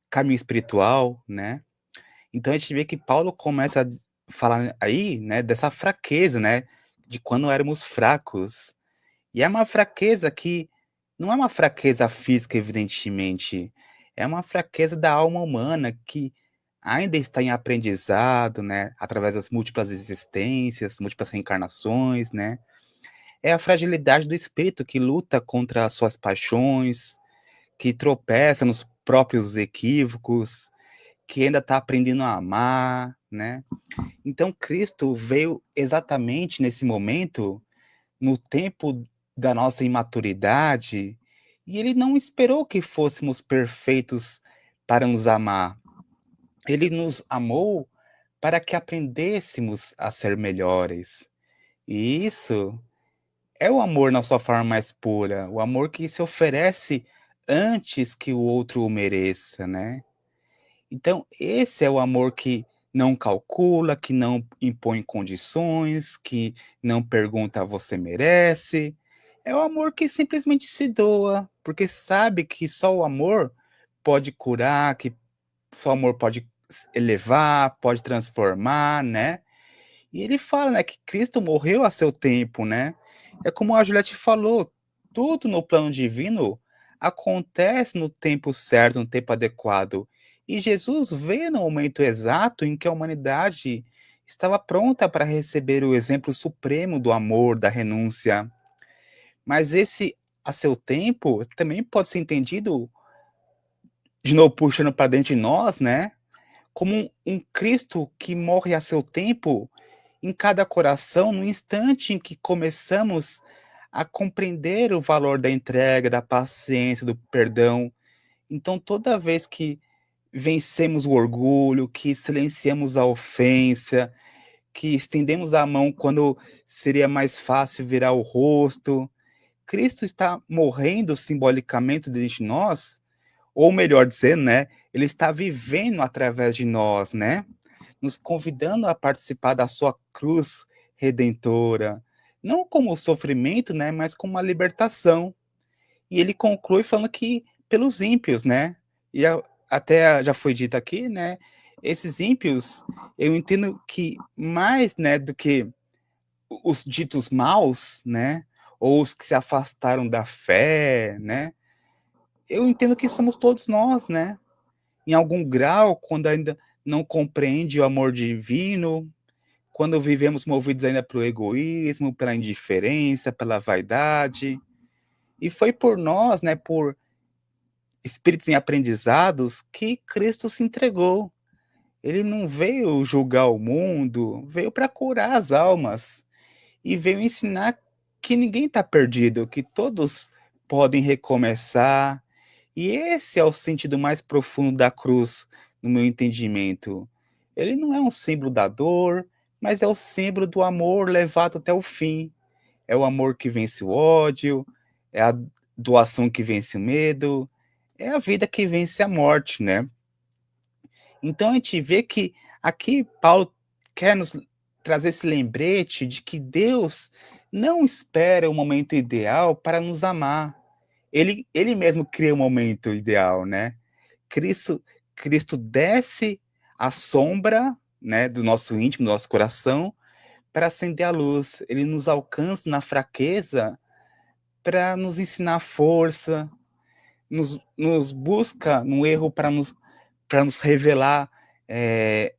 caminho espiritual, né? Então a gente vê que Paulo começa a falar aí, né, dessa fraqueza, né, de quando éramos fracos. E é uma fraqueza que não é uma fraqueza física, evidentemente, é uma fraqueza da alma humana que ainda está em aprendizado, né, através das múltiplas existências, múltiplas reencarnações, né? É a fragilidade do espírito que luta contra as suas paixões, que tropeça nos próprios equívocos, que ainda está aprendendo a amar, né? Então Cristo veio exatamente nesse momento, no tempo da nossa imaturidade, e ele não esperou que fôssemos perfeitos para nos amar. Ele nos amou para que aprendêssemos a ser melhores. E isso é o amor na sua forma mais pura, o amor que se oferece antes que o outro o mereça, né? Então, esse é o amor que não calcula, que não impõe condições, que não pergunta você merece. É o amor que simplesmente se doa, porque sabe que só o amor pode curar, que só o amor pode elevar, pode transformar, né? E ele fala, né, que Cristo morreu a seu tempo, né? É como a Juliette falou, tudo no plano divino acontece no tempo certo, no tempo adequado. E Jesus veio no momento exato em que a humanidade estava pronta para receber o exemplo supremo do amor, da renúncia. Mas esse a seu tempo também pode ser entendido, de novo puxando para dentro de nós, né? Como um Cristo que morre a seu tempo em cada coração, no instante em que começamos a compreender o valor da entrega, da paciência, do perdão. Então, toda vez que vencemos o orgulho, que silenciamos a ofensa, que estendemos a mão quando seria mais fácil virar o rosto, Cristo está morrendo simbolicamente diante de nós, ou melhor dizendo, né, ele está vivendo através de nós, né? Nos convidando a participar da sua cruz redentora, não como sofrimento, né, mas como uma libertação. E ele conclui falando que pelos ímpios, né? E até já foi dito aqui, né? Esses ímpios, eu entendo que mais, né, do que os ditos maus, né, ou os que se afastaram da fé, né? Eu entendo que somos todos nós, né? Em algum grau, quando ainda não compreende o amor divino, quando vivemos movidos ainda pelo egoísmo, pela indiferença, pela vaidade. E foi por nós, né, por espíritos em aprendizados, que Cristo se entregou. Ele não veio julgar o mundo, veio para curar as almas. E veio ensinar que ninguém está perdido, que todos podem recomeçar. E esse é o sentido mais profundo da cruz, no meu entendimento. Ele não é um símbolo da dor, mas é o símbolo do amor levado até o fim. É o amor que vence o ódio, é a doação que vence o medo, é a vida que vence a morte, né? Então a gente vê que Aqui, Paulo quer nos trazer esse lembrete de que Deus não espera o momento ideal para nos amar. Ele mesmo cria o momento ideal, né? Cristo, Cristo desce à sombra, né, do nosso íntimo, do nosso coração, para acender a luz. Ele nos alcança na fraqueza para nos ensinar força, nos busca no erro para nos revelar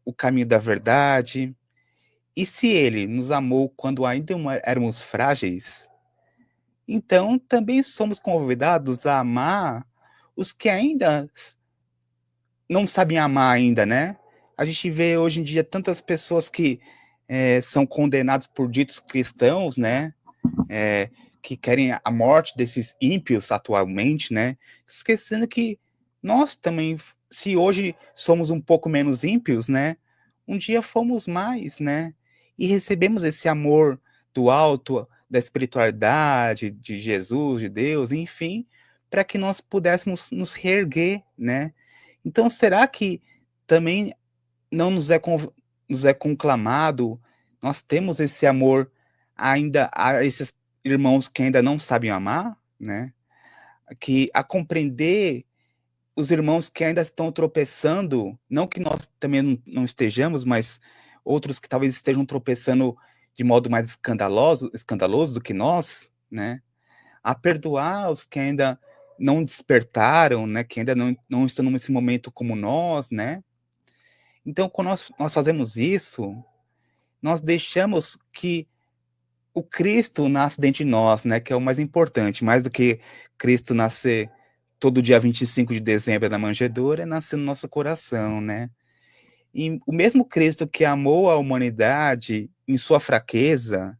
o caminho da verdade. E se ele nos amou quando ainda éramos frágeis, então também somos convidados a amar os que ainda não sabem amar ainda, né? A gente vê hoje em dia tantas pessoas que são condenadas por ditos cristãos, né? Que querem a morte desses ímpios atualmente, né? Esquecendo que nós também, se hoje somos um pouco menos ímpios, né? Um dia fomos mais, né? E recebemos esse amor do alto, da espiritualidade, de Jesus, de Deus, enfim, para que nós pudéssemos nos reerguer, né? Então, será que também não nos é conclamado, nós temos esse amor ainda a esses irmãos que ainda não sabem amar, né? Que a compreender os irmãos que ainda estão tropeçando, não que nós também não estejamos, mas outros que talvez estejam tropeçando de modo mais escandaloso do que nós, né? A perdoar os que ainda não despertaram, né? Que ainda não estão nesse momento como nós, né? Então, quando nós fazemos isso, nós deixamos que o Cristo nasce dentro de nós, né? Que é o mais importante, mais do que Cristo nascer todo dia 25 de dezembro na manjedoura, é nascer no nosso coração, né? E o mesmo Cristo que amou a humanidade em sua fraqueza,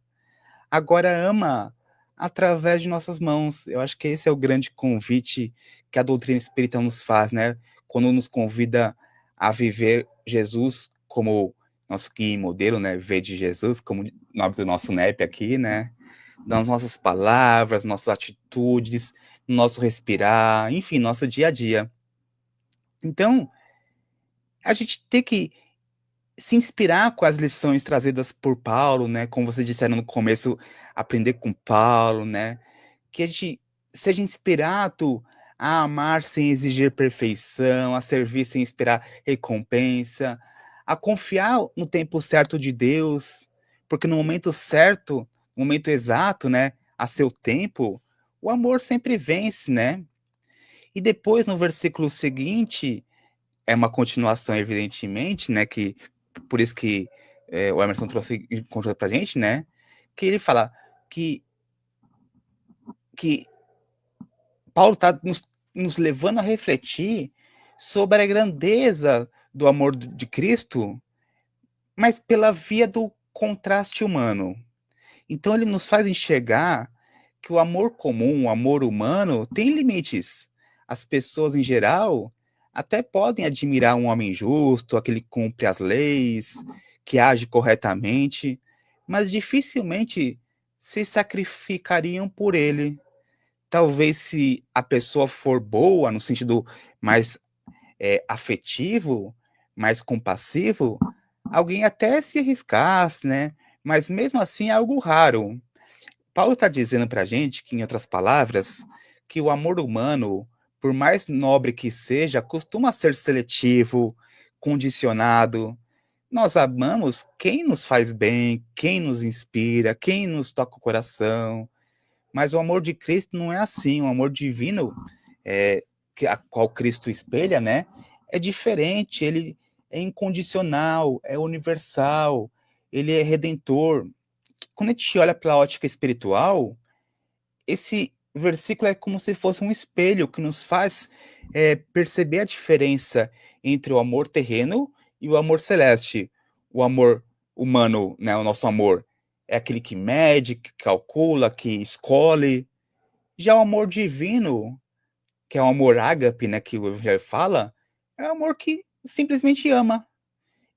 agora ama através de nossas mãos. Eu acho que esse é o grande convite que a doutrina espírita nos faz, né? Quando nos convida a viver Jesus como nosso guia e modelo, né? Ver de Jesus, como o nome do nosso NEP aqui, né? Nas nossas palavras, nossas atitudes, nosso respirar, enfim, nosso dia a dia. Então, a gente tem que se inspirar com as lições trazidas por Paulo, né? Como vocês disseram no começo, aprender com Paulo, né? Que a gente seja inspirado a amar sem exigir perfeição, a servir sem esperar recompensa, a confiar no tempo certo de Deus, porque no momento certo, no momento exato, né, a seu tempo, o amor sempre vence, né? E depois no versículo seguinte, é uma continuação, evidentemente, né, que por isso que o Emerson trouxe e contou pra gente, né, que ele fala que que Paulo está nos levando a refletir sobre a grandeza do amor de Cristo, mas pela via do contraste humano. Então ele nos faz enxergar que o amor comum, o amor humano, tem limites. As pessoas em geral até podem admirar um homem justo, aquele que cumpre as leis, que age corretamente, mas dificilmente se sacrificariam por ele. Talvez se a pessoa for boa, no sentido mais afetivo, mais compassivo, alguém até se arriscasse, né? Mas mesmo assim é algo raro. Paulo está dizendo para a gente que, em outras palavras, que o amor humano, por mais nobre que seja, costuma ser seletivo, condicionado. Nós amamos quem nos faz bem, quem nos inspira, quem nos toca o coração. Mas o amor de Cristo não é assim. O amor divino, a qual Cristo espelha, né? É diferente. Ele é incondicional, é universal, ele é redentor. Quando a gente olha pela ótica espiritual, esse versículo é como se fosse um espelho que nos faz perceber a diferença entre o amor terreno e o amor celeste. O amor humano, né, o nosso amor, é aquele que mede, que calcula, que escolhe. Já o amor divino, que é o amor ágape, né, que o Evangelho fala, é o amor que simplesmente ama.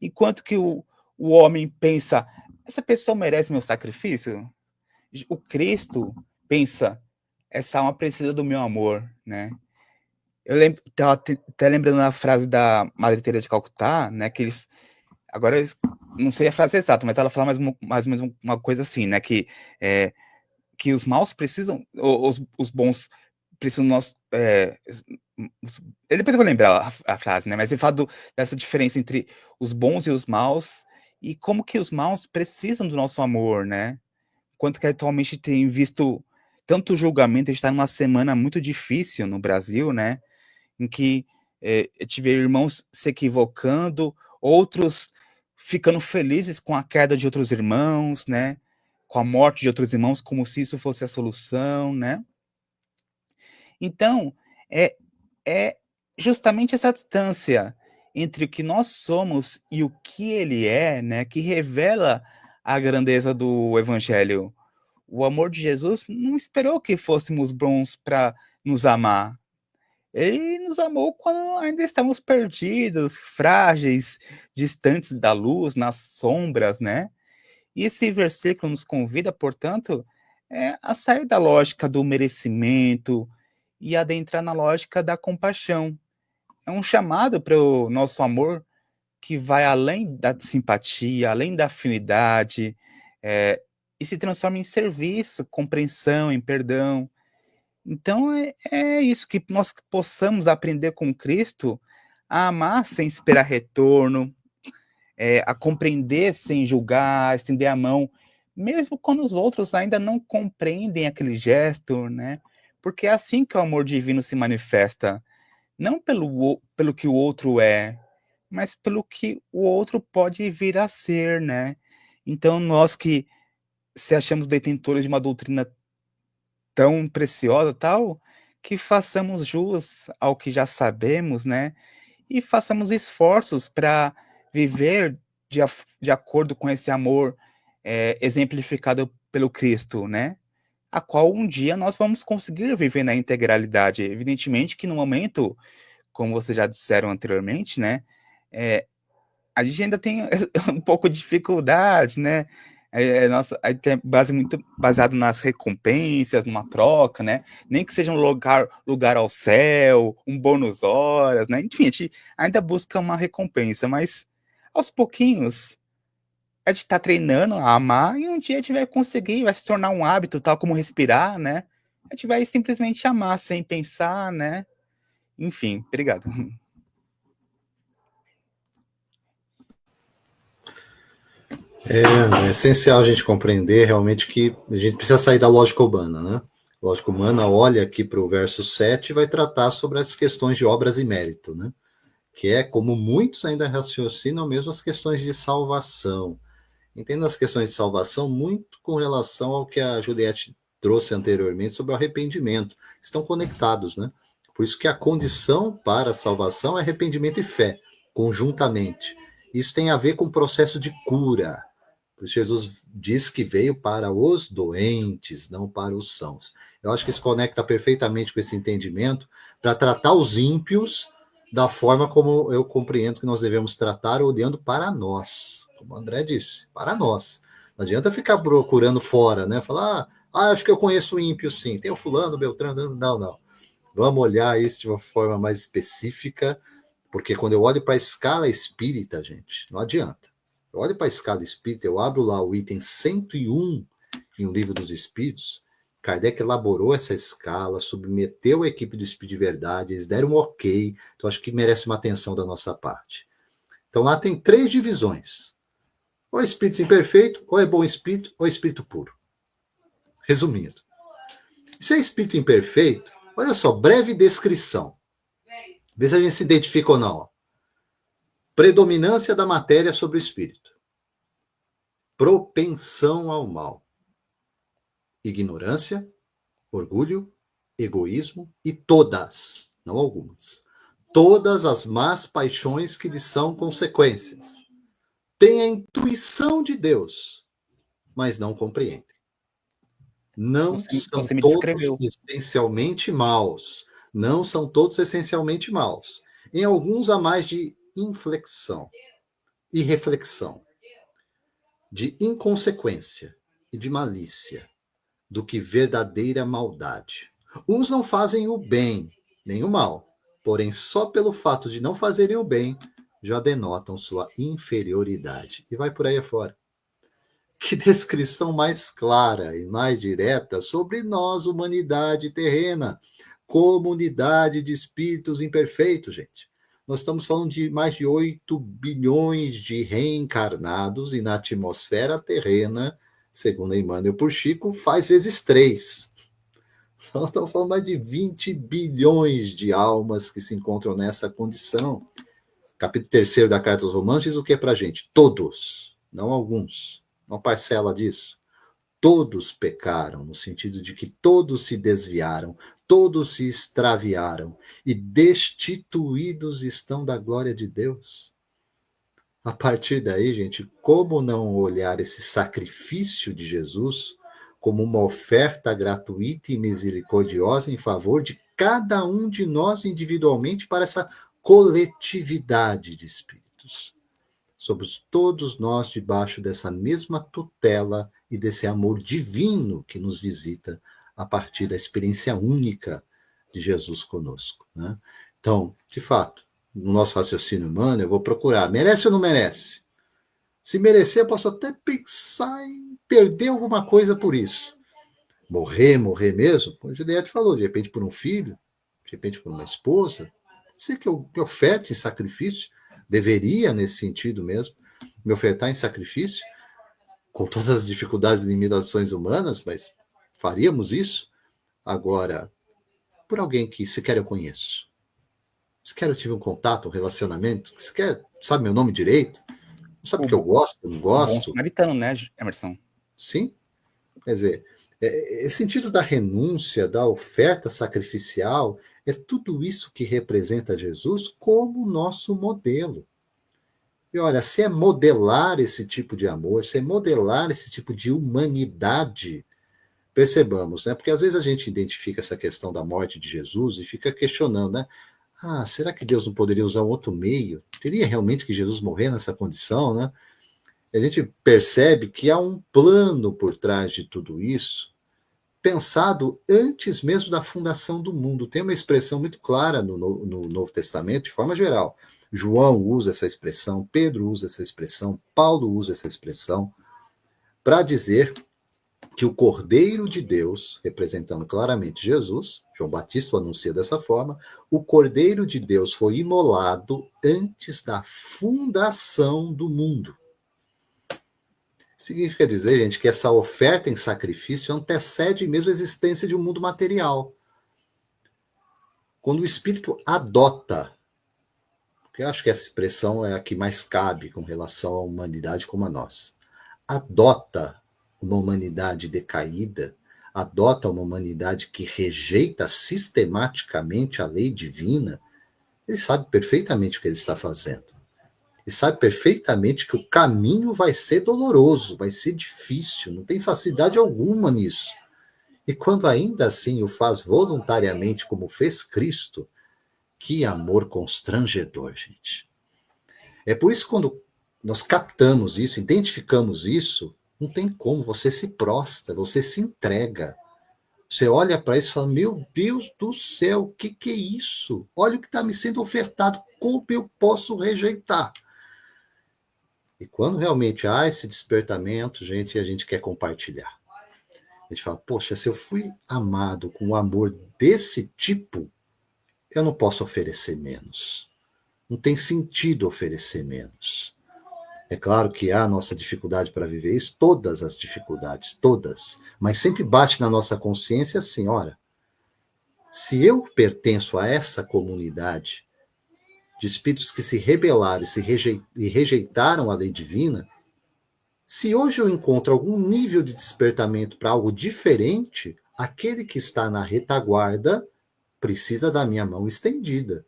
Enquanto que o homem pensa, essa pessoa merece meu sacrifício? O Cristo pensa, essa alma precisa do meu amor, né? Eu lembro, até lembrando a frase da Madre Teresa de Calcutá, né, que Agora, eu não sei a frase exata, mas ela fala mais ou menos uma coisa assim, né? Que os maus precisam, os bons precisam nós. Depois eu vou lembrar a frase, né? Mas ele fala dessa diferença entre os bons e os maus, e como que os maus precisam do nosso amor, né? Quanto que atualmente tem visto tanto julgamento, a gente está numa semana muito difícil no Brasil, né? Em que eu tive irmãos se equivocando, outros ficando felizes com a queda de outros irmãos, né? Com a morte de outros irmãos, como se isso fosse a solução, né? Então, é, é justamente essa distância entre o que nós somos e o que ele é, né, que revela a grandeza do Evangelho. O amor de Jesus não esperou que fôssemos bons para nos amar. Ele nos amou quando ainda estávamos perdidos, frágeis, distantes da luz, nas sombras, né? E esse versículo nos convida, portanto, a sair da lógica do merecimento e adentrar na lógica da compaixão. É um chamado para o nosso amor que vai além da simpatia, além da afinidade, e se transforma em serviço, compreensão, em perdão. Então é isso, que nós possamos aprender com Cristo a amar sem esperar retorno, a compreender sem julgar, a estender a mão, mesmo quando os outros ainda não compreendem aquele gesto, né? Porque é assim que o amor divino se manifesta, não pelo que o outro é, mas pelo que o outro pode vir a ser, né? Então nós que se achamos detentores de uma doutrina tão preciosa, tal, que façamos jus ao que já sabemos, né? E façamos esforços para viver de acordo com esse amor exemplificado pelo Cristo, né? A qual um dia nós vamos conseguir viver na integralidade. Evidentemente que no momento, como vocês já disseram anteriormente, né? A gente ainda tem um pouco de dificuldade, né? Nossa, aí tem muito baseado nas recompensas, numa troca, né? Nem que seja um lugar ao céu, um bônus horas, né? Enfim, a gente ainda busca uma recompensa, mas aos pouquinhos a gente tá treinando a amar e um dia a gente vai conseguir, vai se tornar um hábito, tal como respirar, né? A gente vai simplesmente amar sem pensar, né? Enfim, obrigado. É essencial a gente compreender realmente que a gente precisa sair da lógica humana, né? A lógica humana olha aqui para o verso 7 e vai tratar sobre as questões de obras e mérito, né? Que é como muitos ainda raciocinam mesmo as questões de salvação. Entendo as questões de salvação muito com relação ao que a Juliette trouxe anteriormente sobre o arrependimento. Estão conectados, né? Por isso que a condição para a salvação é arrependimento e fé, conjuntamente. Isso tem a ver com o processo de cura. Por isso Jesus diz que veio para os doentes, não para os sãos. Eu acho que isso conecta perfeitamente com esse entendimento para tratar os ímpios da forma como eu compreendo que nós devemos tratar, olhando para nós. Como o André disse, para nós. Não adianta ficar procurando fora, né? Falar, acho que eu conheço o ímpio, sim. Tem o fulano, Beltrano, não. Vamos olhar isso de uma forma mais específica, porque quando eu olho para a escala espírita, gente, não adianta. Eu olho para a escala espírita, eu abro lá o item 101 em O Livro dos Espíritos. Kardec elaborou essa escala, submeteu a equipe do Espírito de Verdade, eles deram um ok, então acho que merece uma atenção da nossa parte. Então lá tem 3 divisões. Ou é espírito imperfeito, ou é bom espírito, ou é espírito puro. Resumindo. Se é espírito imperfeito, olha só, breve descrição. Vê se a gente se identifica ou não. Predominância da matéria sobre o espírito. Propensão ao mal. Ignorância, orgulho, egoísmo e todas, não algumas, todas as más paixões que lhe são consequências. Tem a intuição de Deus, mas não compreendem. Não são Você me todos descreveu. essencialmente maus. Não são todos essencialmente maus. Em alguns há mais de inflexão e reflexão, de inconsequência e de malícia, do que verdadeira maldade. Uns não fazem o bem, nem o mal, porém só pelo fato de não fazerem o bem, já denotam sua inferioridade. E vai por aí afora. Que descrição mais clara e mais direta sobre nós, humanidade terrena, comunidade de espíritos imperfeitos, gente. Nós estamos falando de mais de 8 bilhões de reencarnados e na atmosfera terrena, segundo Emmanuel por Chico, faz vezes 3. Nós estamos falando mais de 20 bilhões de almas que se encontram nessa condição. Capítulo 3º da Carta aos Romanos diz o que para a gente? Todos, não alguns, uma parcela disso. Todos pecaram, no sentido de que todos se desviaram, todos se extraviaram e destituídos estão da glória de Deus. A partir daí, gente, como não olhar esse sacrifício de Jesus como uma oferta gratuita e misericordiosa em favor de cada um de nós individualmente para essa coletividade de espíritos? Somos todos nós debaixo dessa mesma tutela e desse amor divino que nos visita a partir da experiência única de Jesus conosco, né? Então, de fato, no nosso raciocínio humano, eu vou procurar, merece ou não merece? Se merecer, eu posso até pensar em perder alguma coisa por isso. Morrer mesmo, como o Juliette falou, de repente por um filho, de repente por uma esposa, sei que eu me oferte em sacrifício, deveria, nesse sentido mesmo, me ofertar em sacrifício, com todas as dificuldades e limitações humanas, mas faríamos isso. Agora, por alguém que sequer eu conheço, sequer eu tive um contato, um relacionamento, sequer sabe meu nome direito, não sabe o que eu gosto, eu não gosto. Bom samaritano, né, Emerson? Sim, quer dizer, esse sentido da renúncia, da oferta sacrificial, é tudo isso que representa Jesus como nosso modelo. E olha, se é modelar esse tipo de amor, se é modelar esse tipo de humanidade, percebamos, né? Porque às vezes a gente identifica essa questão da morte de Jesus e fica questionando, né? Ah, será que Deus não poderia usar um outro meio? Teria realmente que Jesus morrer nessa condição, né? E a gente percebe que há um plano por trás de tudo isso, pensado antes mesmo da fundação do mundo. Tem uma expressão muito clara no Novo Testamento, de forma geral. João usa essa expressão, Pedro usa essa expressão, Paulo usa essa expressão, para dizer que o Cordeiro de Deus, representando claramente Jesus, João Batista o anuncia dessa forma, o Cordeiro de Deus foi imolado antes da fundação do mundo. Significa dizer, gente, que essa oferta em sacrifício antecede mesmo a existência de um mundo material. Quando o Espírito adota, porque eu acho que essa expressão é a que mais cabe com relação à humanidade como a nossa, adota uma humanidade decaída, adota uma humanidade que rejeita sistematicamente a lei divina, ele sabe perfeitamente o que ele está fazendo. E sabe perfeitamente que o caminho vai ser doloroso, vai ser difícil, não tem facilidade alguma nisso. E quando ainda assim o faz voluntariamente, como fez Cristo, que amor constrangedor, gente. É por isso que quando nós captamos isso, identificamos isso, não tem como, você se prostra, você se entrega. Você olha para isso e fala, meu Deus do céu, o que é isso? Olha o que está me sendo ofertado, como eu posso rejeitar? E quando realmente há esse despertamento, gente, a gente quer compartilhar. A gente fala, poxa, se eu fui amado com um amor desse tipo, eu não posso oferecer menos. Não tem sentido oferecer menos. É claro que há a nossa dificuldade para viver isso, todas as dificuldades, todas. Mas sempre bate na nossa consciência assim, ora, se eu pertenço a essa comunidade de espíritos que se rebelaram e rejeitaram a lei divina, se hoje eu encontro algum nível de despertamento para algo diferente, aquele que está na retaguarda precisa da minha mão estendida.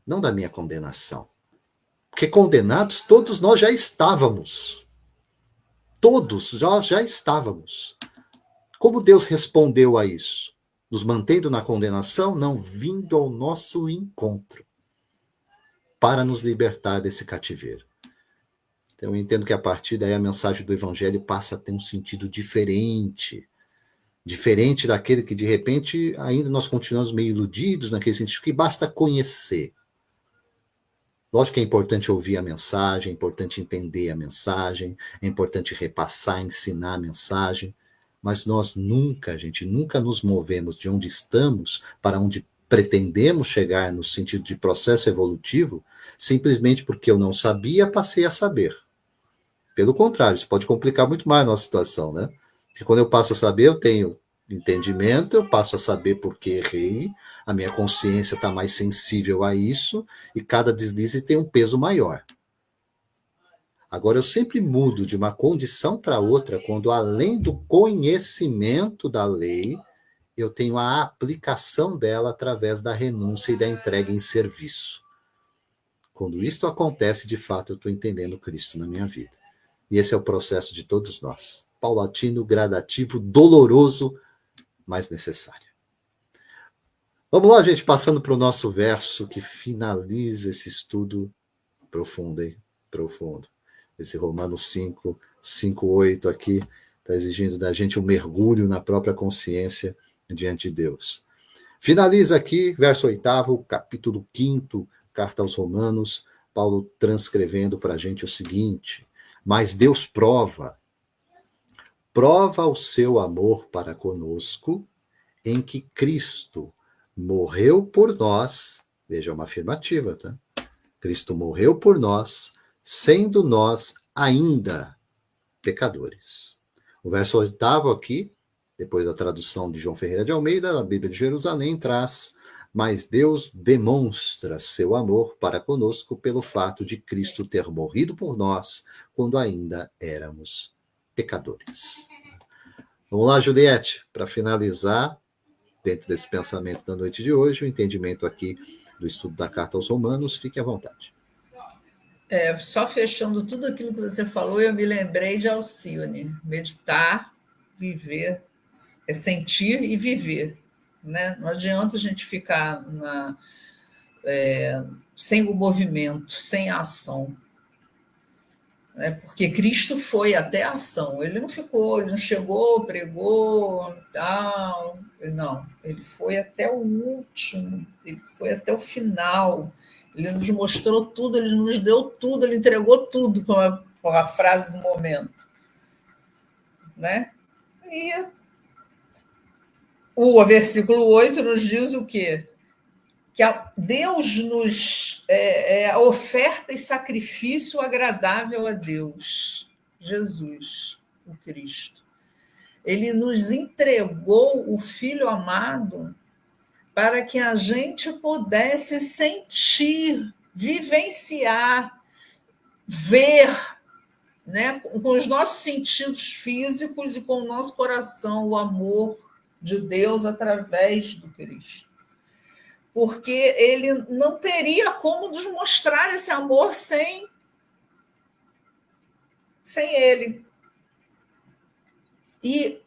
Não da minha condenação. Porque condenados todos nós já estávamos. Todos nós já estávamos. Como Deus respondeu a isso? Nos mantendo na condenação? Não, vindo ao nosso encontro para nos libertar desse cativeiro. Então eu entendo que a partir daí a mensagem do Evangelho passa a ter um sentido diferente daquele que de repente ainda nós continuamos meio iludidos naquele sentido que basta conhecer. Lógico que é importante ouvir a mensagem, é importante entender a mensagem, é importante repassar, ensinar a mensagem, mas nós nunca, gente, nunca nos movemos de onde estamos para onde pretendemos chegar no sentido de processo evolutivo, simplesmente porque eu não sabia, passei a saber. Pelo contrário, isso pode complicar muito mais a nossa situação, né? Porque quando eu passo a saber, eu tenho entendimento, eu passo a saber por que errei, a minha consciência está mais sensível a isso, e cada deslize tem um peso maior. Agora, eu sempre mudo de uma condição para outra quando, além do conhecimento da lei, eu tenho a aplicação dela através da renúncia e da entrega em serviço. Quando isto acontece, de fato, eu estou entendendo Cristo na minha vida. E esse é o processo de todos nós. Paulatino, gradativo, doloroso, mas necessário. Vamos lá, gente, passando para o nosso verso que finaliza esse estudo profundo, hein? Profundo. Esse Romanos 5, 8 aqui está exigindo da gente um mergulho na própria consciência diante de Deus. Finaliza aqui, verso 8, capítulo 5, carta aos Romanos, Paulo transcrevendo para a gente o seguinte: mas Deus prova o seu amor para conosco em que Cristo morreu por nós, veja, uma afirmativa, tá? Cristo morreu por nós, sendo nós ainda pecadores. O verso 8 aqui, depois da tradução de João Ferreira de Almeida, da Bíblia de Jerusalém, traz: mas Deus demonstra seu amor para conosco pelo fato de Cristo ter morrido por nós quando ainda éramos pecadores. Vamos lá, Juliette, para finalizar, dentro desse pensamento da noite de hoje, o entendimento aqui do estudo da Carta aos Romanos, fique à vontade. Só fechando tudo aquilo que você falou, eu me lembrei de Alcione: meditar, viver, sentir e viver. Né? Não adianta a gente ficar sem o movimento, sem a ação. Né? Porque Cristo foi até a ação. Ele não ficou, ele não chegou, pregou, tal. Não, ele foi até o último, ele foi até o final. Ele nos mostrou tudo, ele nos deu tudo, ele entregou tudo, com a frase do momento. Né? E o versículo 8 nos diz o quê? Que Deus nos a oferta e sacrifício agradável a Deus, Jesus, o Cristo. Ele nos entregou o Filho amado para que a gente pudesse sentir, vivenciar, ver, né, com os nossos sentidos físicos e com o nosso coração, o amor de Deus através do Cristo. Porque ele não teria como nos mostrar esse amor sem ele. E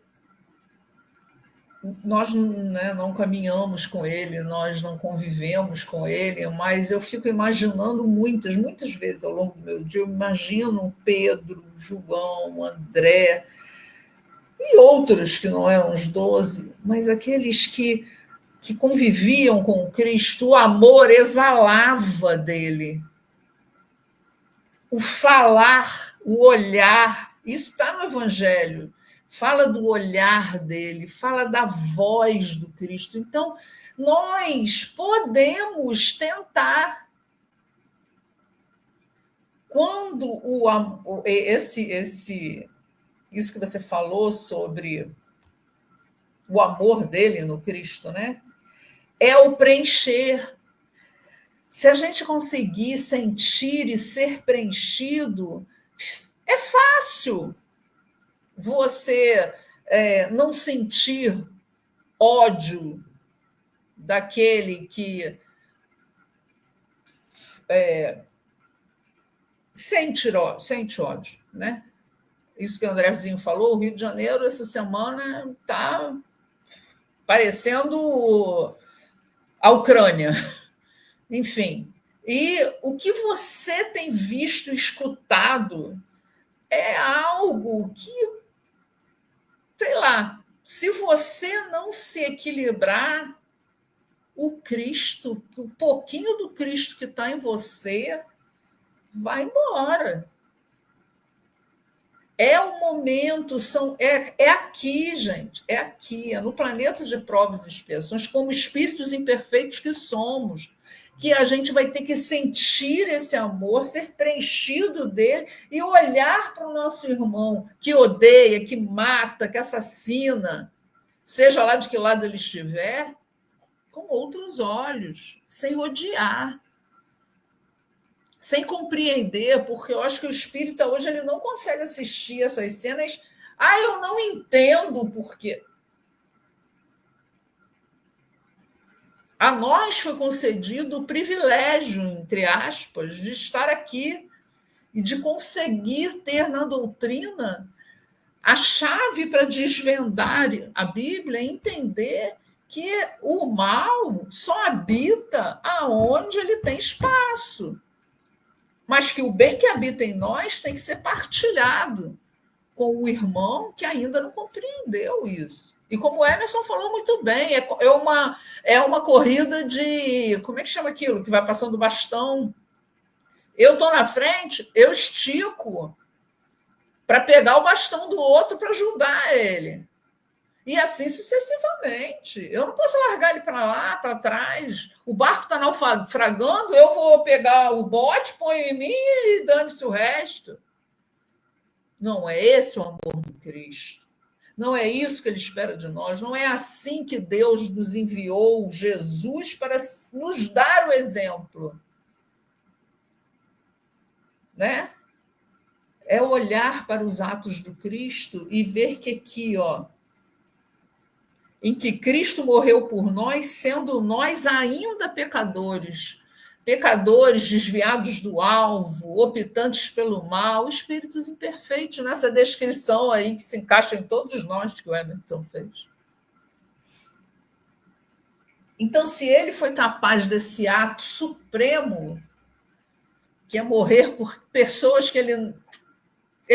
nós, né, não caminhamos com ele, nós não convivemos com ele, mas eu fico imaginando muitas vezes ao longo do meu dia, eu imagino Pedro, João, André e outros que não eram os 12, mas aqueles que conviviam com o Cristo, o amor exalava dele. O falar, o olhar, isso está no Evangelho. Fala do olhar dele, fala da voz do Cristo. Então, nós podemos tentar. Quando isso que você falou sobre o amor dele no Cristo, né? É o preencher. Se a gente conseguir sentir e ser preenchido, é fácil você não sentir ódio daquele que sente ódio, né? Isso que o Andrézinho falou, o Rio de Janeiro, essa semana, está parecendo a Ucrânia. Enfim, e o que você tem visto e escutado é algo que, sei lá, se você não se equilibrar, o Cristo, o pouquinho do Cristo que está em você, vai embora. É o momento, é aqui, gente, é aqui, é no planeta de provas e expiações, como espíritos imperfeitos que somos, que a gente vai ter que sentir esse amor, ser preenchido dele e olhar para o nosso irmão que odeia, que mata, que assassina, seja lá de que lado ele estiver, com outros olhos, sem odiar, sem compreender, porque eu acho que o espírita hoje ele não consegue assistir essas cenas. Eu não entendo o porquê. A nós foi concedido o privilégio, entre aspas, de estar aqui e de conseguir ter na doutrina a chave para desvendar a Bíblia e entender que o mal só habita aonde ele tem espaço. Mas que o bem que habita em nós tem que ser partilhado com o irmão que ainda não compreendeu isso. E como o Emerson falou muito bem, é uma corrida de... Como é que chama aquilo? Que vai passando o bastão. Eu estou na frente, eu estico para pegar o bastão do outro para ajudar ele. E assim sucessivamente. Eu não posso largar ele para lá, para trás. O barco está naufragando, eu vou pegar o bote, ponho em mim e dane-se o resto. Não é esse o amor do Cristo. Não é isso que ele espera de nós. Não é assim que Deus nos enviou Jesus para nos dar o exemplo. Né? É olhar para os atos do Cristo e ver que aqui, em que Cristo morreu por nós, sendo nós ainda pecadores desviados do alvo, optantes pelo mal, espíritos imperfeitos, nessa descrição aí que se encaixa em todos nós que o Emerson fez. Então, se ele foi capaz desse ato supremo, que é morrer por pessoas que ele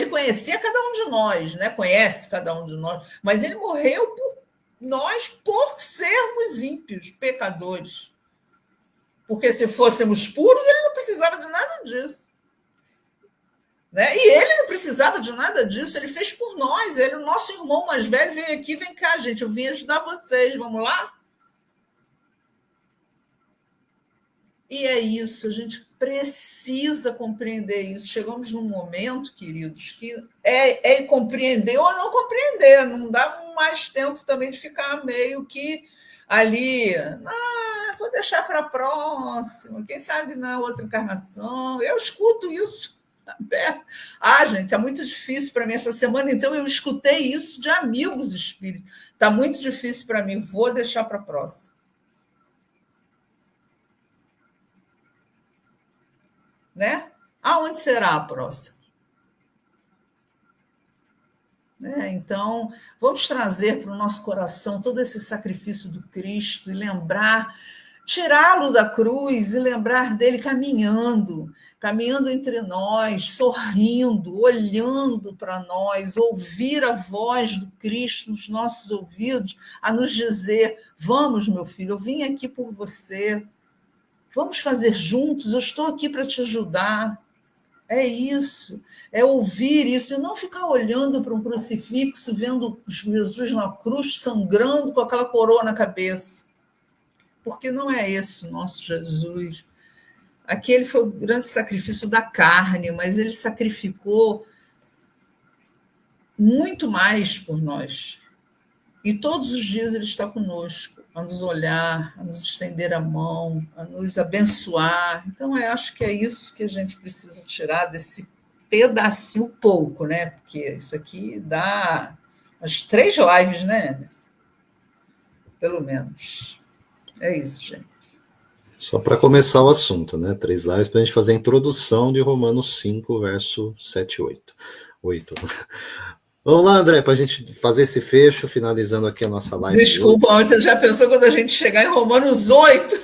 conhecia cada um de nós, né? Conhece cada um de nós, mas ele morreu por nós por sermos ímpios, pecadores. Porque se fôssemos puros, ele não precisava de nada disso. Né? E ele não precisava de nada disso, ele fez por nós. Ele, o nosso irmão mais velho, veio aqui, vem cá, gente, eu vim ajudar vocês, vamos lá? E é isso, a gente precisa compreender isso. Chegamos num momento, queridos, que é compreender ou não compreender, não dá mais tempo também de ficar meio que ali, vou deixar para a próxima, quem sabe na outra encarnação. Eu escuto isso aberto. Gente, é muito difícil para mim essa semana, então eu escutei isso de amigos espíritos. Está muito difícil para mim, vou deixar para a próxima. Né? Aonde será a próxima? Né? Então, vamos trazer para o nosso coração todo esse sacrifício do Cristo e lembrar, tirá-lo da cruz e lembrar dele caminhando entre nós, sorrindo, olhando para nós, ouvir a voz do Cristo nos nossos ouvidos, a nos dizer: vamos, meu filho, eu vim aqui por você. Vamos fazer juntos, eu estou aqui para te ajudar. É isso, é ouvir isso, e não ficar olhando para um crucifixo, vendo Jesus na cruz, sangrando com aquela coroa na cabeça. Porque não é esse o nosso Jesus. Aquele foi o grande sacrifício da carne, mas ele sacrificou muito mais por nós. E todos os dias ele está conosco, a nos olhar, a nos estender a mão, a nos abençoar. Então, eu acho que é isso que a gente precisa tirar desse pedacinho pouco, né? Porque isso aqui dá umas 3 lives, né, Emerson? Pelo menos. É isso, gente. Só para começar o assunto, né? 3 lives para a gente fazer a introdução de Romanos 5, verso 7 e 8. Vamos lá, André, para a gente fazer esse fecho, finalizando aqui a nossa live. Desculpa, mas você já pensou quando a gente chegar em Romanos 8?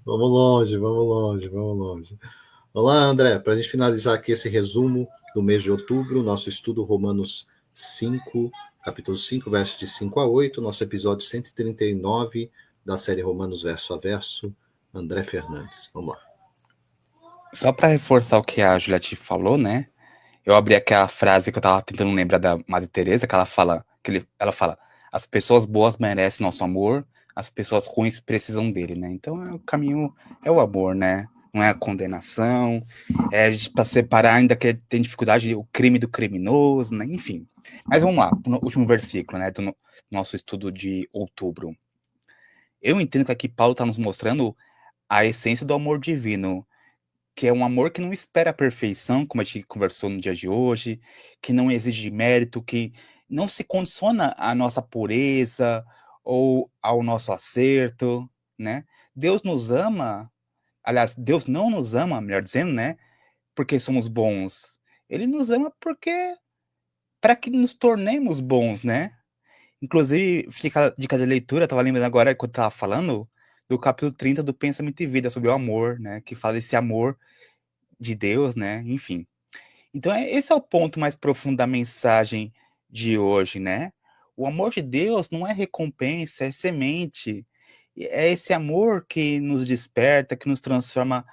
Vamos longe. Vamos lá, André, para a gente finalizar aqui esse resumo do mês de outubro, nosso estudo Romanos 5, capítulo 5, versos de 5 a 8, nosso episódio 139 da série Romanos verso a verso, André Fernandes. Vamos lá. Só para reforçar o que a Juliette falou, né? Eu abri aquela frase que eu tava tentando lembrar da Madre Teresa, que ela fala, ela fala, as pessoas boas merecem nosso amor, as pessoas ruins precisam dele, né? Então o caminho é o amor, né? Não é a condenação, é para separar ainda que tem dificuldade o crime do criminoso, né? Enfim. Mas vamos lá, no último versículo, né, do nosso estudo de outubro. Eu entendo que aqui Paulo está nos mostrando a essência do amor divino, que é um amor que não espera a perfeição, como a gente conversou no dia de hoje, que não exige mérito, que não se condiciona à nossa pureza ou ao nosso acerto, né? Deus nos ama, aliás, Deus não nos ama, melhor dizendo, né? Porque somos bons. Ele nos ama porque para que nos tornemos bons, né? Inclusive, fica a dica de leitura, eu estava lembrando agora, quando estava falando, do capítulo 30 do Pensamento e Vida, sobre o amor, né? Que fala desse amor de Deus, né? Enfim. Então, esse é o ponto mais profundo da mensagem de hoje, né? O amor de Deus não é recompensa, é semente. É esse amor que nos desperta, que nos transforma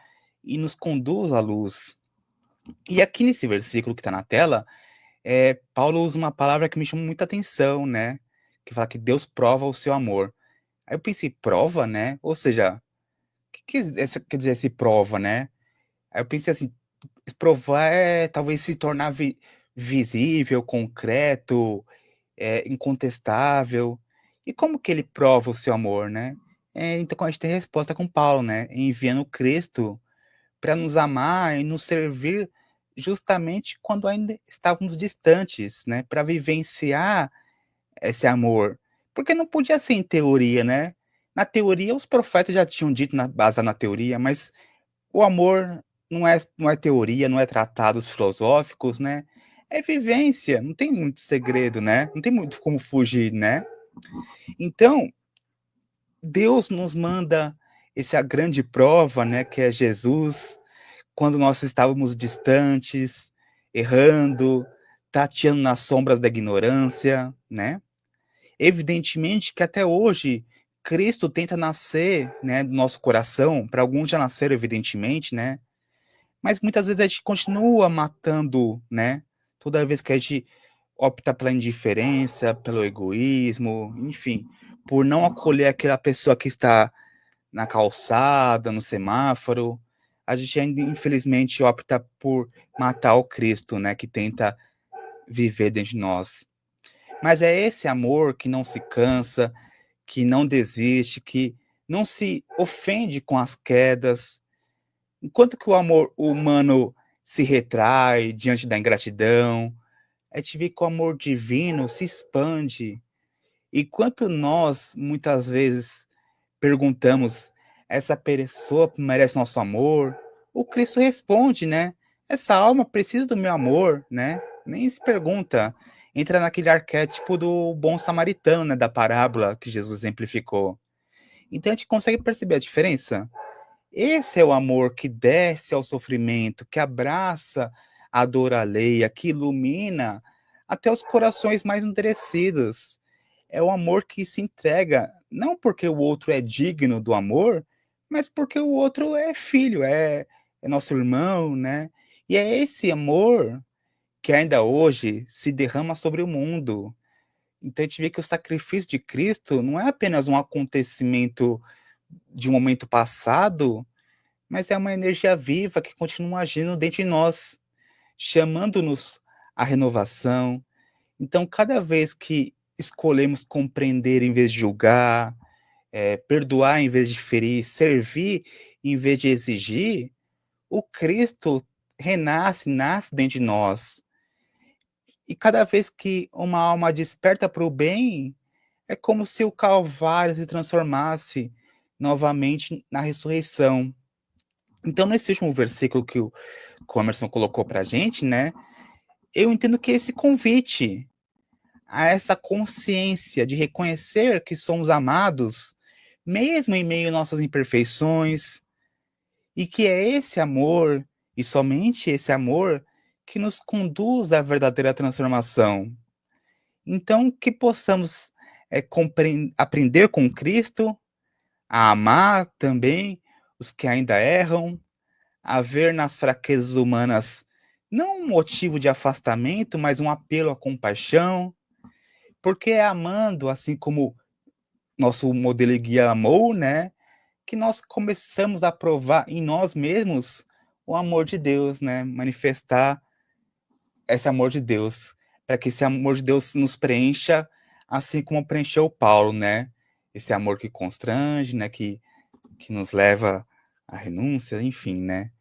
e nos conduz à luz. E aqui nesse versículo que está na tela, Paulo usa uma palavra que me chama muita atenção, né? Que fala que Deus prova o seu amor. Aí eu pensei, prova, né? Ou seja, o quer dizer esse prova, né? Aí eu pensei assim, provar é talvez se tornar visível, concreto, incontestável. E como que ele prova o seu amor, né? Então a gente tem resposta com Paulo, né? Enviando Cristo para nos amar e nos servir justamente quando ainda estávamos distantes, né? Para vivenciar esse amor. Porque não podia ser em teoria, né? Na teoria, os profetas já tinham dito, baseado na teoria, mas o amor não é teoria, não é tratados filosóficos, né? É vivência, não tem muito segredo, né? Não tem muito como fugir, né? Então, Deus nos manda essa grande prova, né, que é Jesus, quando nós estávamos distantes, errando, tateando nas sombras da ignorância, né? Evidentemente que até hoje Cristo tenta nascer, né, do nosso coração. Para alguns já nasceram, evidentemente, né? Mas muitas vezes a gente continua matando, né? Toda vez que a gente opta pela indiferença, pelo egoísmo, enfim, por não acolher aquela pessoa que está na calçada, no semáforo, a gente ainda, infelizmente, opta por matar o Cristo, né? Que tenta viver dentro de nós. Mas é esse amor que não se cansa, que não desiste, que não se ofende com as quedas, enquanto que o amor humano se retrai diante da ingratidão, a gente vê que o amor divino se expande. E quanto nós, muitas vezes, perguntamos, essa pessoa merece nosso amor? O Cristo responde, né? Essa alma precisa do meu amor, né? Nem se pergunta. Entra naquele arquétipo do bom samaritano, né? Da parábola que Jesus exemplificou. Então a gente consegue perceber a diferença? Esse é o amor que desce ao sofrimento, que abraça a dor alheia, que ilumina até os corações mais endurecidos. É o amor que se entrega, não porque o outro é digno do amor, mas porque o outro é filho, é nosso irmão, né? E é esse amor que ainda hoje se derrama sobre o mundo. Então a gente vê que o sacrifício de Cristo não é apenas um acontecimento de um momento passado, mas é uma energia viva que continua agindo dentro de nós, chamando-nos à renovação. Então, cada vez que escolhemos compreender em vez de julgar, perdoar em vez de ferir, servir em vez de exigir, o Cristo renasce, nasce dentro de nós. E cada vez que uma alma desperta para o bem, é como se o Calvário se transformasse novamente na ressurreição. Então, nesse último versículo que o Emerson colocou para a gente, né? Eu entendo que esse convite a essa consciência de reconhecer que somos amados, mesmo em meio às nossas imperfeições, e que é esse amor, e somente esse amor, que nos conduz à verdadeira transformação. Então, que possamos aprender com Cristo a amar também os que ainda erram, a ver nas fraquezas humanas não um motivo de afastamento, mas um apelo à compaixão, porque é amando, assim como nosso modelo e guia amou, né, que nós começamos a provar em nós mesmos o amor de Deus, né, manifestar esse amor de Deus, para que esse amor de Deus nos preencha, assim como preencheu Paulo, né, esse amor que constrange, né, que nos leva à renúncia, enfim, né.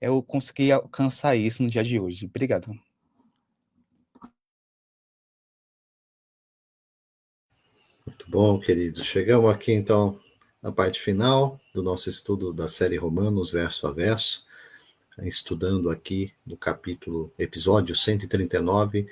Eu consegui alcançar isso no dia de hoje. Obrigado. Muito bom, queridos. Chegamos aqui, então, na parte final do nosso estudo da série Romanos, verso a verso, estudando aqui no episódio 139,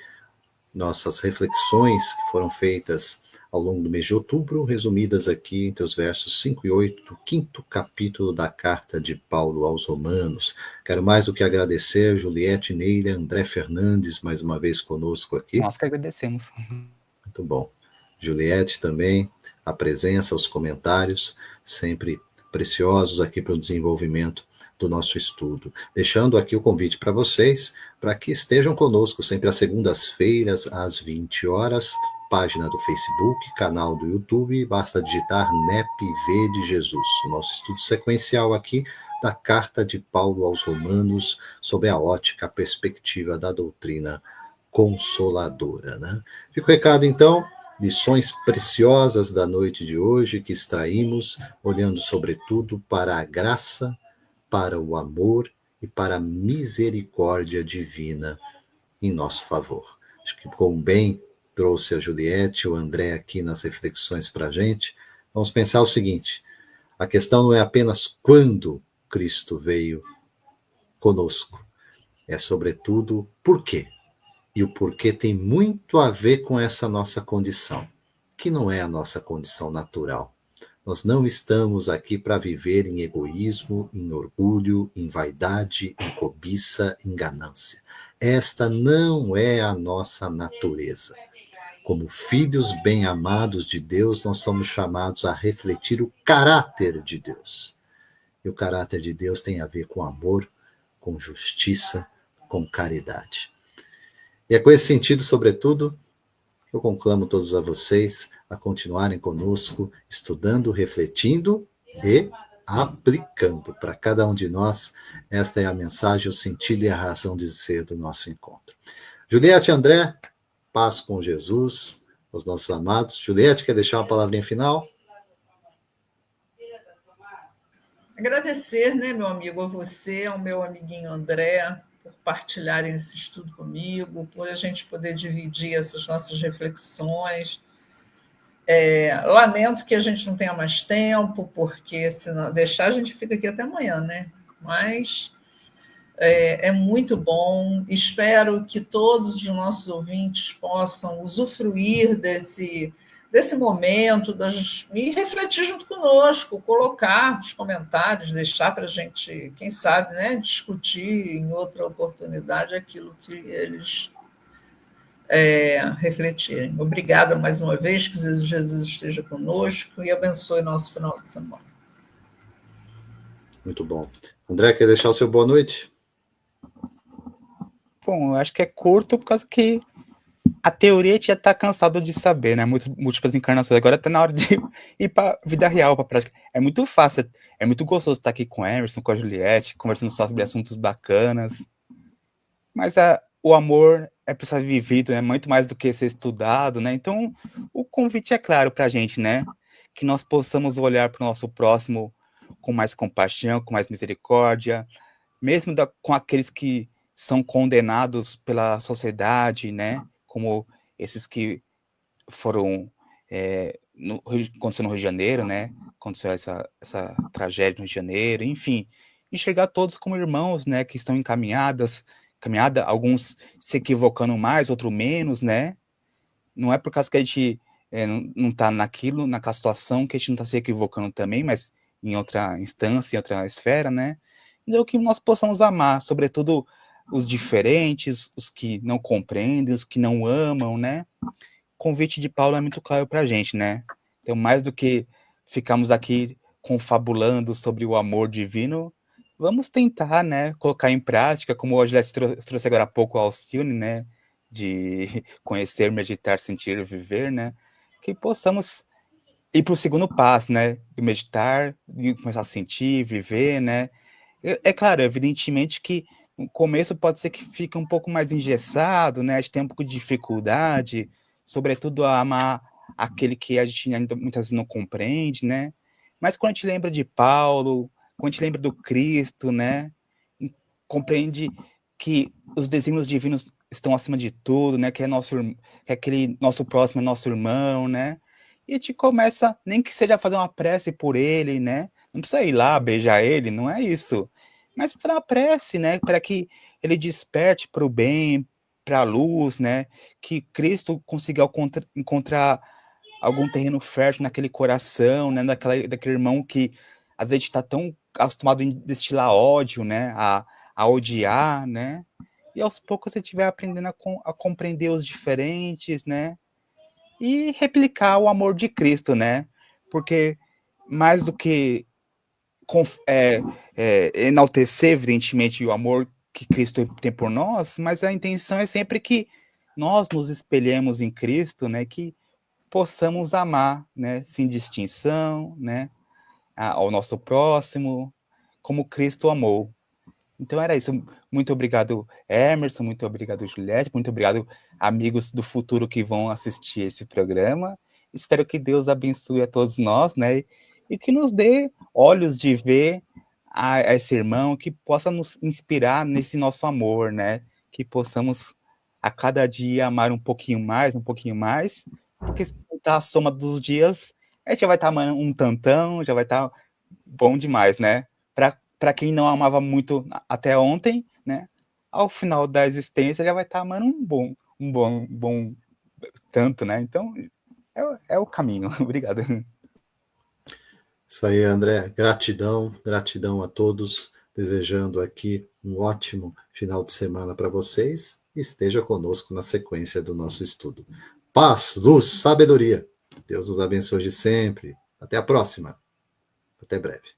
nossas reflexões que foram feitas ao longo do mês de outubro, resumidas aqui entre os versos 5 e 8 do 5º capítulo da carta de Paulo aos Romanos. Quero mais do que agradecer Juliette Neira, André Fernandes, mais uma vez conosco aqui. Nós que agradecemos. Muito bom. Juliette também, a presença, os comentários, sempre preciosos aqui para o desenvolvimento do nosso estudo. Deixando aqui o convite para vocês, para que estejam conosco sempre às segundas-feiras, às 20 horas, página do Facebook, canal do YouTube, basta digitar NEPV de Jesus, o nosso estudo sequencial aqui da carta de Paulo aos Romanos, sob a ótica, a perspectiva da doutrina consoladora, né? Fica o recado, então, lições preciosas da noite de hoje que extraímos, olhando sobretudo para a graça, para o amor e para a misericórdia divina em nosso favor. Acho que, como bem trouxe a Juliette, o André aqui nas reflexões para a gente, vamos pensar o seguinte: a questão não é apenas quando Cristo veio conosco, é sobretudo por quê. E o porquê tem muito a ver com essa nossa condição, que não é a nossa condição natural. Nós não estamos aqui para viver em egoísmo, em orgulho, em vaidade, em cobiça, em ganância. Esta não é a nossa natureza. Como filhos bem-amados de Deus, nós somos chamados a refletir o caráter de Deus. E o caráter de Deus tem a ver com amor, com justiça, com caridade. E é com esse sentido, sobretudo, eu conclamo todos a vocês a continuarem conosco, estudando, refletindo e aplicando. Para cada um de nós, esta é a mensagem, o sentido e a razão de ser do nosso encontro. Juliette e André, paz com Jesus, os nossos amados. Juliette, quer deixar uma palavrinha final? Agradecer, né, meu amigo, a você, ao meu amiguinho André, por partilharem esse estudo comigo, por a gente poder dividir essas nossas reflexões. Lamento que a gente não tenha mais tempo, porque se não deixar, a gente fica aqui até amanhã, né? Mas é muito bom. Espero que todos os nossos ouvintes possam usufruir desse momento e refletir junto conosco, colocar os comentários, deixar para a gente, quem sabe, né, discutir em outra oportunidade aquilo que eles refletirem. Obrigada mais uma vez, que Jesus esteja conosco e abençoe nosso final de semana. Muito bom. André, quer deixar o seu boa noite? Bom, eu acho que é curto por causa que a teoria a gente já está cansado de saber, né? Múltiplas encarnações. Agora está na hora de ir para a vida real, para a prática. É muito fácil, é muito gostoso estar aqui com o Emerson, com a Juliette, conversando só sobre assuntos bacanas. Mas o amor é para ser vivido, né? Muito mais do que ser estudado, né? Então, o convite é claro para a gente, né? Que nós possamos olhar para o nosso próximo com mais compaixão, com mais misericórdia, mesmo com aqueles que são condenados pela sociedade, né? Como esses que foram aconteceu no Rio de Janeiro, né? Aconteceu essa tragédia no Rio de Janeiro, enfim, enxergar todos como irmãos, né? Que estão caminhada, alguns se equivocando mais, outros menos, né? Não é por causa que a gente não está naquela situação, que a gente não está se equivocando também, mas em outra instância, em outra esfera, né? Então, que nós possamos amar, sobretudo os diferentes, os que não compreendem, os que não amam, né? O convite de Paulo é muito claro para a gente, né? Então, mais do que ficarmos aqui confabulando sobre o amor divino, vamos tentar, né, colocar em prática, como a Juliette trouxe agora há pouco o Alcione, né, de conhecer, meditar, sentir, viver, né, que possamos ir para o segundo passo, né, do meditar, de começar a sentir, viver, né. É claro, evidentemente que no começo pode ser que fique um pouco mais engessado, né, a gente tem um pouco de dificuldade, sobretudo a amar aquele que a gente ainda muitas vezes não compreende, né. Mas quando a gente lembra de Paulo, quando a gente lembra do Cristo, né, compreende que os desígnios divinos estão acima de tudo, né, que é que aquele nosso próximo é nosso irmão, né, e a gente começa, nem que seja fazer uma prece por ele, né, não precisa ir lá beijar ele, não é isso, mas para a prece, né, para que ele desperte para o bem, para a luz, né, que Cristo consiga encontrar algum terreno fértil naquele coração, né, daquele irmão que às vezes está tão acostumado em destilar ódio, né, a odiar, né, e aos poucos você estiver aprendendo a compreender os diferentes, né, e replicar o amor de Cristo, né, porque mais do que enaltecer, evidentemente, o amor que Cristo tem por nós, mas a intenção é sempre que nós nos espelhemos em Cristo, né, que possamos amar, né, sem distinção, né, ao nosso próximo, como Cristo amou. Então era isso. Muito obrigado, Emerson, muito obrigado, Juliette, muito obrigado, amigos do futuro que vão assistir esse programa. Espero que Deus abençoe a todos nós, né, e que nos dê olhos de ver a esse irmão, que possa nos inspirar nesse nosso amor, né, que possamos a cada dia amar um pouquinho mais, porque se contar a soma dos dias, a gente já vai estar amando um tantão, já vai estar bom demais, né? Para quem não amava muito até ontem, né? Ao final da existência já vai estar amando um bom tanto, né? Então é o caminho. Obrigado. Isso aí, André. Gratidão, gratidão a todos. Desejando aqui um ótimo final de semana para vocês e esteja conosco na sequência do nosso estudo. Paz, luz, sabedoria. Deus nos abençoe de sempre. Até a próxima. Até breve.